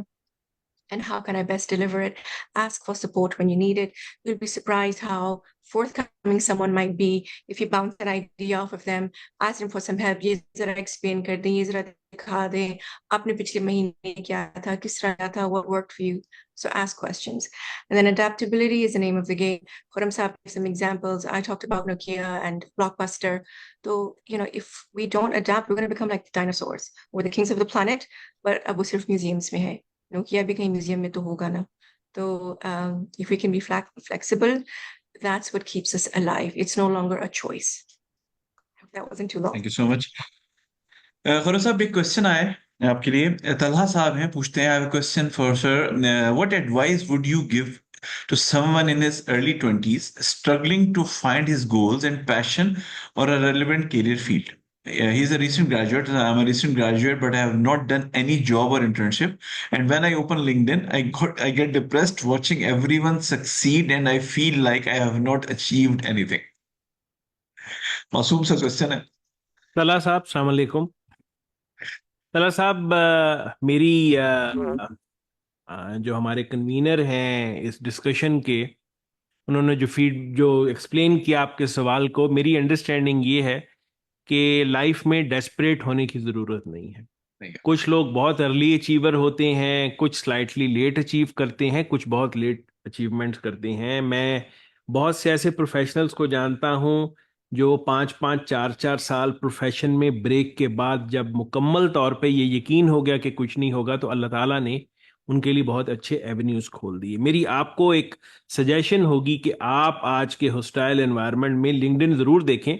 and how can I best deliver it? Ask for support when you need it. You'll be surprised how forthcoming someone might be if you bounce an idea off of them, ask them for some help. ये जरा explain कर दें, ये जरा दिखा दें, आपने पिछले महीने क्या था, किस तरह था, what worked for you. So ask questions. And then adaptability is the name of the game. Khurram Saab gave some examples. I talked about Nokia and Blockbuster. So, if we don't adapt, we're going to become like the dinosaurs. We're the kings of the planet, but अब वो सिर्फ museums में है. Nokia भी कहीं museum में तो होगा ना. So, if we can be flexible, that's what keeps us alive. It's no longer a choice. That wasn't too long. Thank you so much. Khurram साहब, एक क्वेश्चन आया है आपके लिए। तलहा साहब हैं, पूछते हैं, I have a question for sir, what advice would you give to someone in his early 20s struggling to find his goals and passion or a relevant career field? He's a recent graduate. I'm a recent graduate, but I have not done any job or internship. And when I open LinkedIn, I get depressed watching everyone succeed, and I feel like I have not achieved anything. मासूम सा question है। तला साहब, अस्सलाम वालेकुम। तला साहब, मेरी जो हमारे कन्वीनर हैं इस डिस्कशन के, उन्होंने जो एक्सप्लेन किया आपके सवाल को, मेरी अंडरस्टैंडिंग ये है कि लाइफ में डेस्परेट होने की ज़रूरत नहीं है। कुछ लोग बहुत अर्ली अचीवर होते हैं, कुछ स्लाइटली लेट अचीव करते हैं, कुछ बहुत लेट अचीवमेंट्स करते हैं। मैं बहुत से ऐसे प्रोफेशनल्स को जानता हूँ जो 5-5, 4-4 साल प्रोफेशन में ब्रेक के बाद जब मुकम्मल तौर पे ये यकीन हो गया कि कुछ नहीं होगा, तो अल्लाह ताला ने उनके लिए बहुत अच्छे एवेन्यूज़ खोल दिए। मेरी आपको एक सजेशन होगी कि आप आज के हॉस्टाइल एनवायरनमेंट में लिंक्डइन ज़रूर देखें,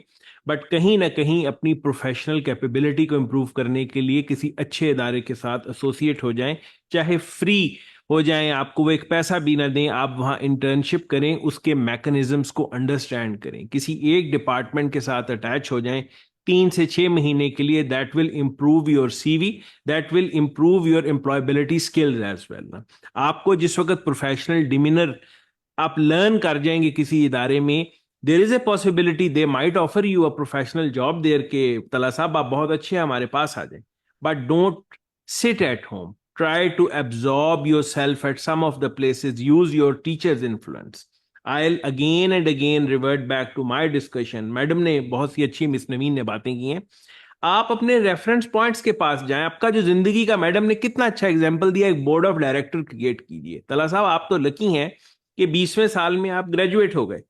बट कहीं ना कहीं अपनी प्रोफेशनल कैपेबिलिटी को इम्प्रूव करने के लिए किसी अच्छे इदारे के साथ एसोसिएट हो जाएं, चाहे फ्री हो जाएं, आपको वो एक पैसा भी ना दें, आप वहाँ इंटर्नशिप करें, उसके मैकेनिज्म्स को अंडरस्टैंड करें, किसी एक डिपार्टमेंट के साथ अटैच हो जाएं 3 से 6 महीने के लिए। That will improve your CV, that will improve your employability skills as well. आपको जिस वक्त प्रोफेशनल डिमीनर आप लर्न कर जाएंगे किसी इदारे में, there is a possibility they might offer you a professional job there के तला साहब आप बहुत अच्छे हैं, हमारे पास आ जाएं, but don't sit at home, try to absorb yourself at some of the places, use your teacher's influence. I'll again and again revert back to my discussion. Madam ने बहुत सी अच्छी, मिस नवीन ने बातें की हैं, आप अपने रेफरेंस पॉइंट्स के पास जाएं। आपका जो जिंदगी का, मैडम ने कितना अच्छा एग्जांपल दिया, एक बोर्ड ऑफ डायरेक्टर क्रिएट कीजिए। तला साहब, आप तो लकी हैं कि 20वें साल में आप ग्रेजुएट हो गए।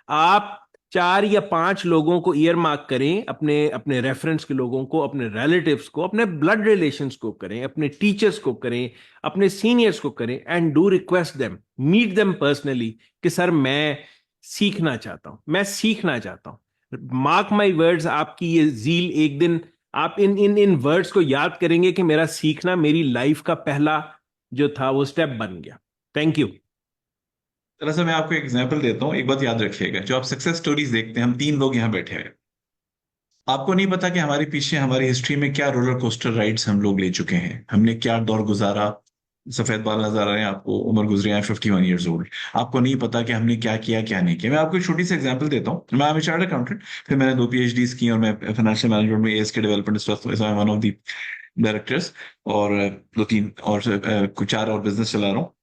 आप 4 या 5 लोगों को ईयर मार्क करें, अपने रेफरेंस के लोगों को, अपने रिलेटिव्स को, अपने ब्लड रिलेशंस को करें, अपने टीचर्स को करें, अपने सीनियर्स को करें, and do request them, meet them personally कि सर मैं सीखना चाहता हूं, मैं सीखना चाहता हूं। मार्क माई वर्ड्स, आपकी ये ज़ील एक दिन आप इन वर्ड्स को याद करेंगे कि मेरा सीखना मेरी लाइफ का पहला जो था वो स्टेप बन गया। Thank you. दरअसल मैं आपको एक एग्जांपल देता हूँ, एक बात याद रखिएगा, जो आप सक्सेस स्टोरीज देखते हैं, हम 3 लोग यहाँ बैठे हैं, आपको नहीं पता कि हमारे पीछे हमारी हिस्ट्री में क्या रोलर कोस्टर राइड्स हम लोग ले चुके हैं, हमने क्या दौर गुजारा। सफेद बाल नजर आ रहे हैं आपको, उम्र गुजरे हैं 51 ईयर्स ओल्ड, आपको नहीं पता कि हमने क्या किया क्या नहीं किया। मैं आपको एक छोटी सी एग्जांपल देता हूँ। मैं एम चार्टर्ड अकाउंटेंट, फिर मैंने 2 PhDs की, और मैं फाइनेंशियल मैनेजमेंट में AS के development one of the directors, और 2-3 और 4 और बिजनेस चला रहा हूँ।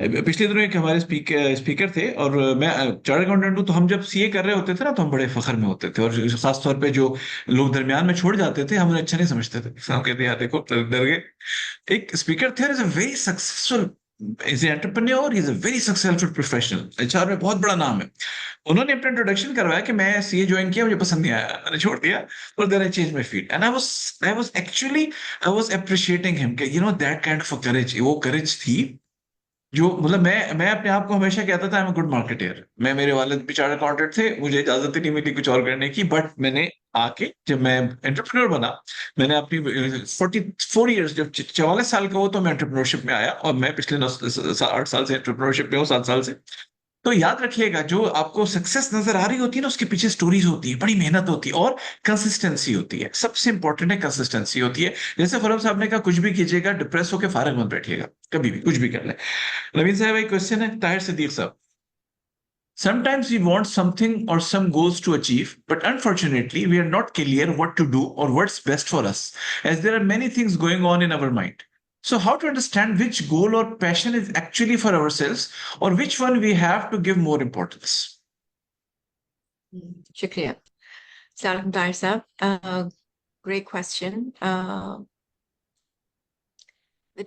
पिछले दिनों एक हमारे स्पीकर थे, और मैं चार्टर्ड अकाउंटेंट हूँ, तो हम जब CA कर रहे होते थे ना, तो हम बड़े फखर में होते थे, और खास तौर पे जो लोग दरमियान में छोड़ जाते थे, हम उन्हें अच्छा नहीं समझते थे। हम कहते हैं देखो डर गए। एक स्पीकर थे, is a very successful, is entrepreneur, is a very successful professional, HR में बहुत बड़ा नाम है। उन्होंने अपना इंट्रोडक्शन करवाया कि मैं CA ज्वाइन किया, मुझे पसंद नहीं आया, मैंने छोड़ दिया, और then I change my field, and I was appreciating him कि दैट काइंड ऑफ करेज, वो करेज थी जो, मतलब मैं अपने आप को हमेशा कहता था I am a good marketer. मेरे वालिद भी चार्टर्ड अकाउंटेंट थे, मुझे इजाजत ही नहीं मिली कुछ और करने की, बट मैंने आके जब मैं एंटरप्रेन्योर बना, मैंने अपनी 44 ईयर्स, जब 44 साल का हो, तो मैं एंटरप्रेन्योरशिप में आया, और मैं पिछले 8 साल से एंटरप्रेन्योरशिप में हूँ, 7 साल से। तो याद रखिएगा, जो आपको सक्सेस नजर आ रही होती है ना, उसके पीछे स्टोरीज होती है, बड़ी मेहनत होती है, और कंसिस्टेंसी होती है। सबसे इंपॉर्टेंट है कंसिस्टेंसी होती है। जैसे खुर्रम साहब ने कहा, कुछ भी कीजिएगा, डिप्रेस होकर फारग मत बैठिएगा, कभी भी कुछ भी कर ले। नवीन साहब, एक क्वेश्चन है, ताहिर सिद्दीक साहब। Sometimes we want something or some goals to achieve, but unfortunately, we are not clear what to do or what's best for us, as there are many things going on in our mind. So, how to understand which goal or passion is actually for ourselves, or which one we have to give more importance? Shukriya. Assalamualaikum Tahir Saab. Great question. The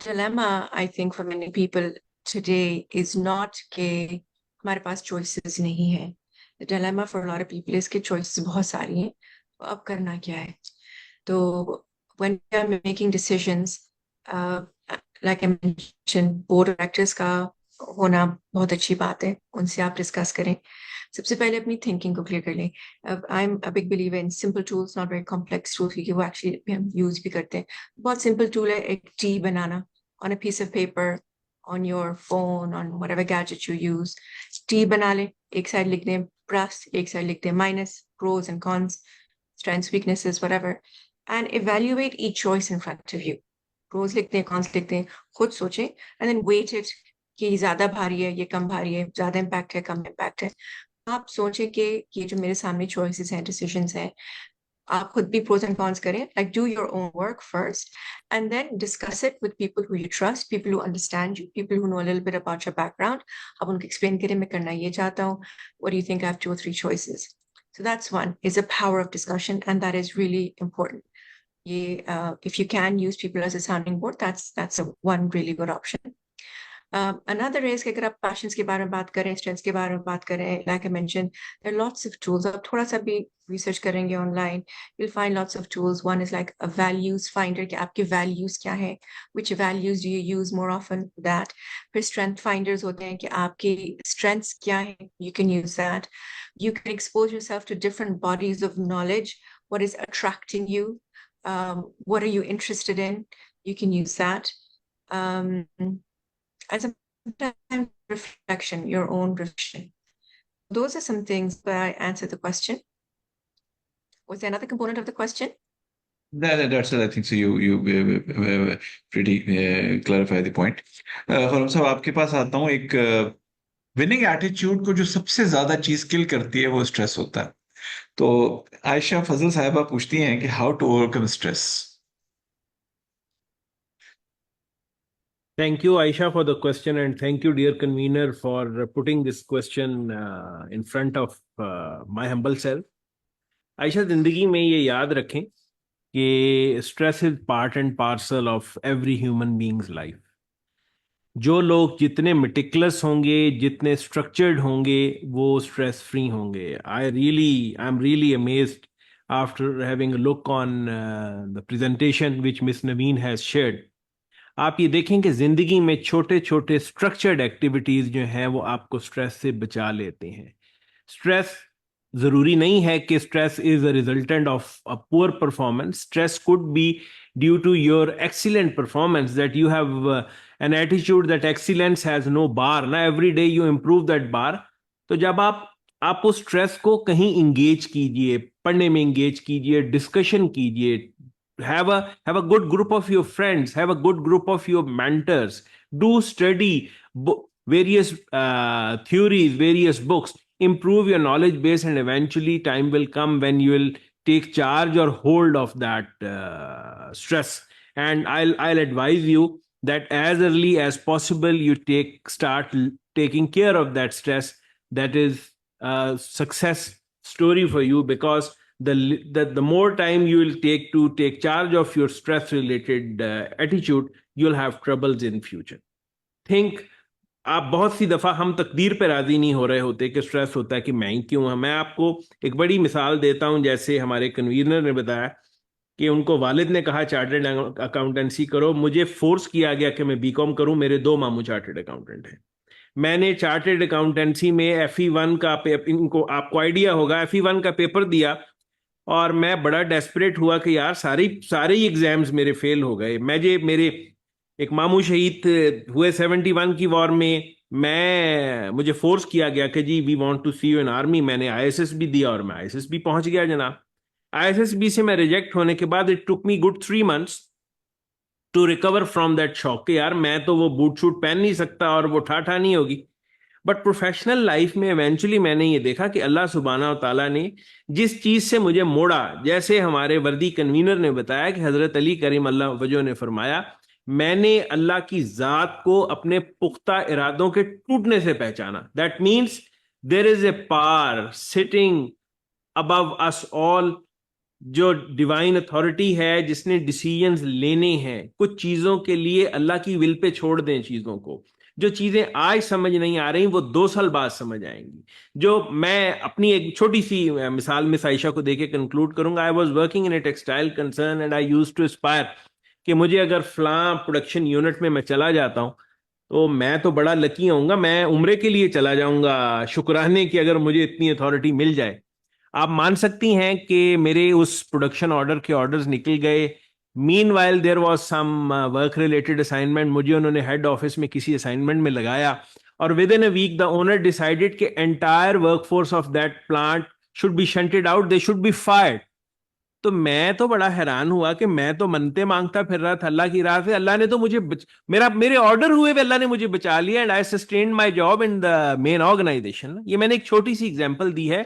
dilemma, I think, for many people today is not कि हमारे पास choices नहीं है. The dilemma for a lot of people is कि choices बहुत सारी हैं. तो अब करना क्या है? So when we are making decisions, like I mentioned, board of directors का होना बहुत अच्छी बात है. उनसे आप discuss करें. सबसे पहले अपनी thinking को clear कर लें. I'm a big believer in simple tools, not very complex tools, क्योंकि वो actually हम use भी करते हैं. बहुत simple tool है एक T banana on a piece of paper, on your phone, on whatever gadget you use. T बना ले, एक side लिख दें plus, एक side लिख दें minus, pros and cons, strengths, weaknesses, whatever, and evaluate each choice in front of you. Pros लिखते हैं, cons लिखते हैं, खुद सोचें, and then weight it कि ज़्यादा भारी है, ये कम भारी है, ज़्यादा impact है, कम impact है. आप सोचें कि ये जो मेरे सामने choices हैं, decisions हैं, आप खुद भी pros and cons करें, like do your own work first, and then discuss it with people who you trust, people who understand you, people who know a little bit about your background. आप उनको explain करें, मैं करना ये चाहता हूँ. What do you think? I have 2 or 3 choices. So that's one, is the power of discussion, and that is really important. If you can use people as a sounding board, that's one really good option. Another is कि अगर आप passions के बारे में बात करें, strengths के बारे में बात करें, like I mentioned, there are lots of tools. आप थोड़ा सा भी research करेंगे online, you'll find lots of tools. One is like a values finder, कि आपके values क्या हैं, which values do you use more often? That. फिर strength finders होते हैं कि आपके strengths क्या हैं, you can use that. You can expose yourself to different bodies of knowledge. What is attracting you? What are you interested in? You can use that. And sometimes reflection, your own reflection. Those are some things that I answered the question. Was there another component of the question? That's it. I think so. You pretty clarify the point. खरम साहब आपके पास आता हूँ. एक winning attitude को जो सबसे ज्यादा चीज किल करती है वो स्ट्रेस होता है. तो आयशा फजल साहिबा पूछती हैं कि how to overcome stress. Thank you, Aisha, for the question, and thank you, dear convener, for putting this question in front of my humble self. Aisha, जिंदगी में ये याद रखें कि stress is part and parcel of every human being's life. जो लोग जितने meticulous होंगे, जितने structured होंगे, वो stress free होंगे. I'm really amazed after having a look on the presentation which Miss Naveen has shared. आप ये देखें कि जिंदगी में छोटे छोटे स्ट्रक्चर्ड एक्टिविटीज जो हैं वो आपको स्ट्रेस से बचा लेते हैं. स्ट्रेस जरूरी नहीं है कि stress is a resultant of a poor performance. Stress could be due to your excellent performance, that you have an attitude that excellence has no bar. ना every day you improve that bar. तो जब आप उस stress को कहीं engage कीजिए, पढ़ने में इंगेज कीजिए, डिस्कशन कीजिए, have a good group of your friends, have a good group of your mentors, do study various theories, various books, improve your knowledge base, and eventually time will come when you will take charge or hold of that stress. And I'll advise you that as early as possible you start taking care of that stress. That is a success story for you, because the more time you will take to take charge of your stress related attitude, you'll have troubles in future. Think, आप बहुत सी दफ़ा हम तकदीर पे राज़ी नहीं हो रहे होते कि स्ट्रेस होता है कि मैं ही क्यों हूँ. मैं आपको एक बड़ी मिसाल देता हूँ. जैसे हमारे कन्वीनर ने बताया कि उनको वालिद ने कहा चार्टर्ड अकाउंटेंसी करो. मुझे फोर्स किया गया कि मैं बीकॉम करूँ. मेरे 2 मामू चार्टर्ड अकाउंटेंट हैं. मैंने चार्टर्ड अकाउंटेंसी में FE1 का इनको आपको आइडिया होगा, FE1 का पेपर दिया और मैं बड़ा डेस्परेट हुआ कि यार सारे ही एग्जाम्स मेरे फेल हो गए. मेरे एक मामू शहीद हुए 71 की वॉर में. मुझे फोर्स किया गया कि जी we want to see you in army. मैंने ISS भी दिया और मैं ISS भी पहुंच गया जनाब. ISS से मैं रिजेक्ट होने के बाद it took me good 3 months to recover from that shock कि यार मैं तो वो बूट शूट पहन नहीं सकता और वो ठाठा नहीं होगी. बट प्रोफेशनल लाइफ में इवेंचुअली मैंने ये देखा कि अल्लाह सुब्हाना व तआला ने जिस चीज से मुझे मोड़ा, जैसे हमारे वर्दी कन्वीनर ने बताया कि हजरत अली करीम अल्लाह वजह ने फरमाया, मैंने अल्लाह की जात को अपने पुख्ता इरादों के टूटने से पहचाना। That means there is a power sitting above us all, जो डिवाइन अथॉरिटी है जिसने डिसीजंस लेने हैं। कुछ चीजों के लिए अल्लाह की विल पे छोड़ दें चीजों को। जो चीजें आज समझ नहीं आ रही वो 2 साल बाद समझ आएंगी। जो मैं अपनी एक छोटी सी मिसाल मिस आयशा को देके कंक्लूड करूंगा। I was working in a textile concern and I used to aspire कि मुझे अगर फलां प्रोडक्शन यूनिट में मैं चला जाता हूं तो मैं तो बड़ा लकी होऊंगा, मैं उम्रे के लिए चला जाऊंगा शुक्राने की अगर मुझे इतनी अथॉरिटी मिल जाए। आप मान सकती हैं कि मेरे उस प्रोडक्शन ऑर्डर के ऑर्डर्स निकल गए। Meanwhile there was some work related assignment, मुझे उन्होंने हेड ऑफिस में किसी असाइनमेंट में लगाया और within a week the owner decided कि entire workforce of that plant should be shunted out, they should be fired. तो मैं तो बड़ा हैरान हुआ कि मैं तो मनते मांगता फिर रहा था अल्लाह की राह से, अल्लाह ने तो मुझे मेरे ऑर्डर हुए हुए अल्लाह ने मुझे बचा लिया and I sustained my job in the main organisation. ये मैंने एक छोटी सी एग्जांपल दी है।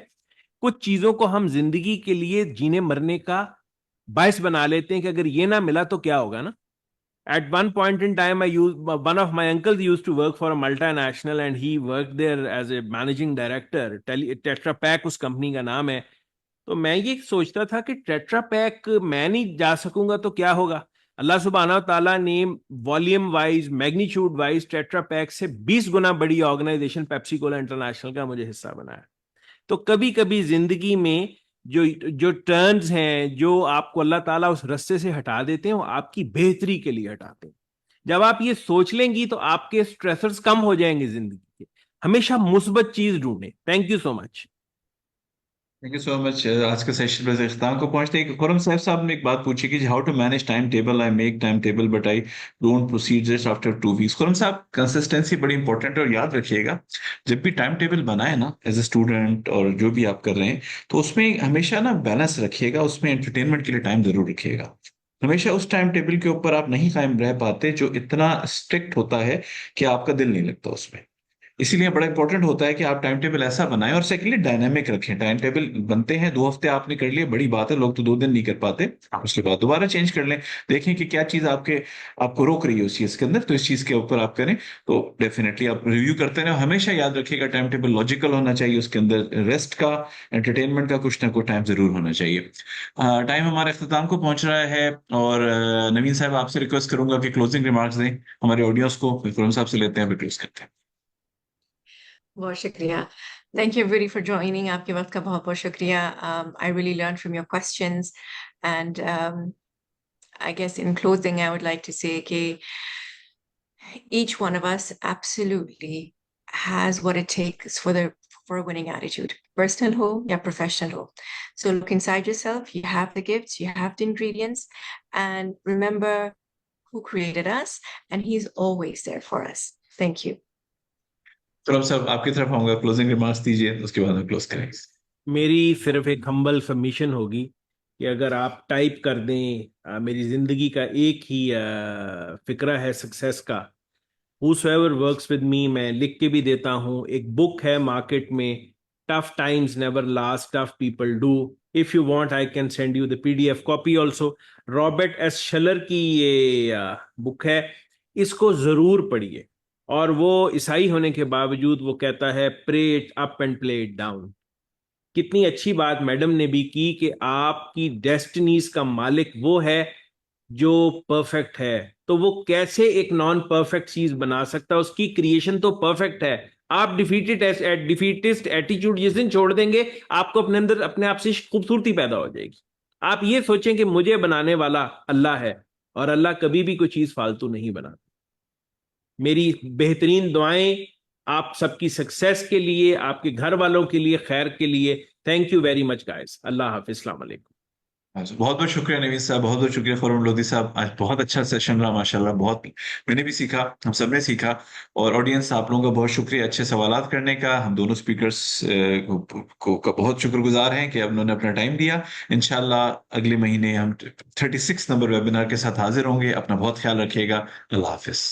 कुछ चीजों को हम जिंदगी के लिए जीने मरने का बायस बना लेते हैं कि अगर ये ना मिला तो क्या होगा ना। At one point in time, one of my uncles used to work for a multinational and he worked there as a managing director. Tetra Pak उस कंपनी का नाम है। तो मैं ये सोचता था कि टेट्रा पैक मैं नहीं जा सकूंगा तो क्या होगा। अल्लाह सुब्हाना ताला ने volume wise magnitude wise tetra pack से 20 गुना बड़ी ऑर्गेनाइजेशन पेप्सी कोला इंटरनेशनल का मुझे हिस्सा बनाया। तो कभी कभी जिंदगी में जो जो टर्न्स हैं, जो आपको अल्लाह ताला उस रास्ते से हटा देते हैं, वो आपकी बेहतरी के लिए हटाते हैं। जब आप ये सोच लेंगी तो आपके स्ट्रेसर्स कम हो जाएंगे जिंदगी के। हमेशा मुस्बत चीज ढूंढें। Thank you so much. Thank you so much. आज के सेशन पे इख्तिताम को पहुंचते हैं। खुरम साहब ने एक बात पूछी कि how to manage time table. I make time table but I don't proceed just after 2 weeks. Khurram साहब, कंसिस्टेंसी बड़ी इंपॉर्टेंट है और याद रखिएगा, जब भी टाइम टेबल बनाए ना एज ए स्टूडेंट और जो भी आप कर रहे हैं, तो उसमें हमेशा ना बैलेंस रखिएगा, उसमें एंटरटेनमेंट के लिए टाइम जरूर रखिएगा। हमेशा उस टाइम टेबल के ऊपर आप नहीं कायम रह पाते जो इतना स्ट्रिक्ट होता है कि आपका दिल नहीं लगता उसमें। इसीलिए बड़ा इंपॉर्टेंट होता है कि आप टाइम टेबल ऐसा बनाएं और सेकेंडली डायनामिक रखें। टाइम टेबल बनते हैं, 2 हफ्ते आपने कर लिए, बड़ी बात है, लोग तो 2 दिन नहीं कर पाते, उसके बाद दोबारा चेंज कर लें। देखें कि क्या चीज आपको रोक रही है उस चीज के अंदर, तो इस चीज के ऊपर आप करें। तो डेफिनेटली आप रिव्यू करते रहें। हमेशा याद रखिएगा टाइम टेबल लॉजिकल होना चाहिए, उसके अंदर रेस्ट का, एंटरटेनमेंट का कुछ ना कुछ टाइम जरूर होना चाहिए। टाइम हमारे अख्ताम को पहुंच रहा है और नवीन साहब आपसे रिक्वेस्ट करूंगा कि क्लोजिंग रिमार्क्स दें हमारे ऑडियंस को। फिर साहब से लेते हैं, फिर क्लोज करते हैं। बहुत शुक्रिया। Thank you everybody for joining. आपके वक्त का बहुत बहुत शुक्रिया. I really learned from your questions and I guess in closing I would like to say कि each one of us absolutely has what it takes for a winning attitude, personal हो या professional हो. So look inside yourself. You have the gifts, you have the ingredients, and remember who created us, and he's always there for us. Thank you. तो साहब आपकी तरफ आऊंगा, closing remarks दीजिए, उसके बाद हम क्लोज करेंगे। मेरी सिर्फ एक हम्बल सबमिशन होगी कि अगर आप टाइप कर दें मेरी जिंदगी का एक ही फिक्रा है सक्सेस का, Whosoever works with me, मैं लिख के भी देता हूँ। एक बुक है मार्केट में, tough times never last, tough people do. If you want I can send you the PDF copy also. Robert S Schuller की ये बुक है, इसको जरूर पढ़िए। और वो ईसाई होने के बावजूद वो कहता है pray it up and play it down. कितनी अच्छी बात मैडम ने भी की कि आपकी डेस्टिनीज का मालिक वो है जो परफेक्ट है, तो वो कैसे एक नॉन परफेक्ट चीज बना सकता है? उसकी क्रिएशन तो परफेक्ट है। आप डिफीटिस्ट एटीट्यूड जिस दिन छोड़ देंगे, आपको अपने अंदर अपने आप से खूबसूरती पैदा हो जाएगी। आप ये सोचें कि मुझे बनाने वाला अल्लाह है और अल्लाह कभी भी कोई चीज फालतू नहीं बनाता। मेरी बेहतरीन दुआएं आप सबकी सक्सेस के लिए, आपके घर वालों के लिए, खैर के लिए। Thank you very much guys. अल्लाह हाफिज, अस्सलाम वालेकुम। बहुत बहुत शुक्रिया नवीन साहब, बहुत बहुत शुक्रिया खुरम लोधी साहब। आज बहुत अच्छा सेशन रहा माशाल्लाह, बहुत मैंने भी सीखा, हम सब ने सीखा। और ऑडियंस आप लोगों का बहुत शुक्रिया अच्छे सवालात करने का। हम दोनों स्पीकर्स का बहुत शुक्रगुजार हैं कि उन्होंने अपना टाइम दिया। इंशाल्लाह अगले महीने हम 36 नंबर वेबिनार के साथ हाजिर होंगे। अपना बहुत ख्याल रखिएगा। अल्लाह हाफिज।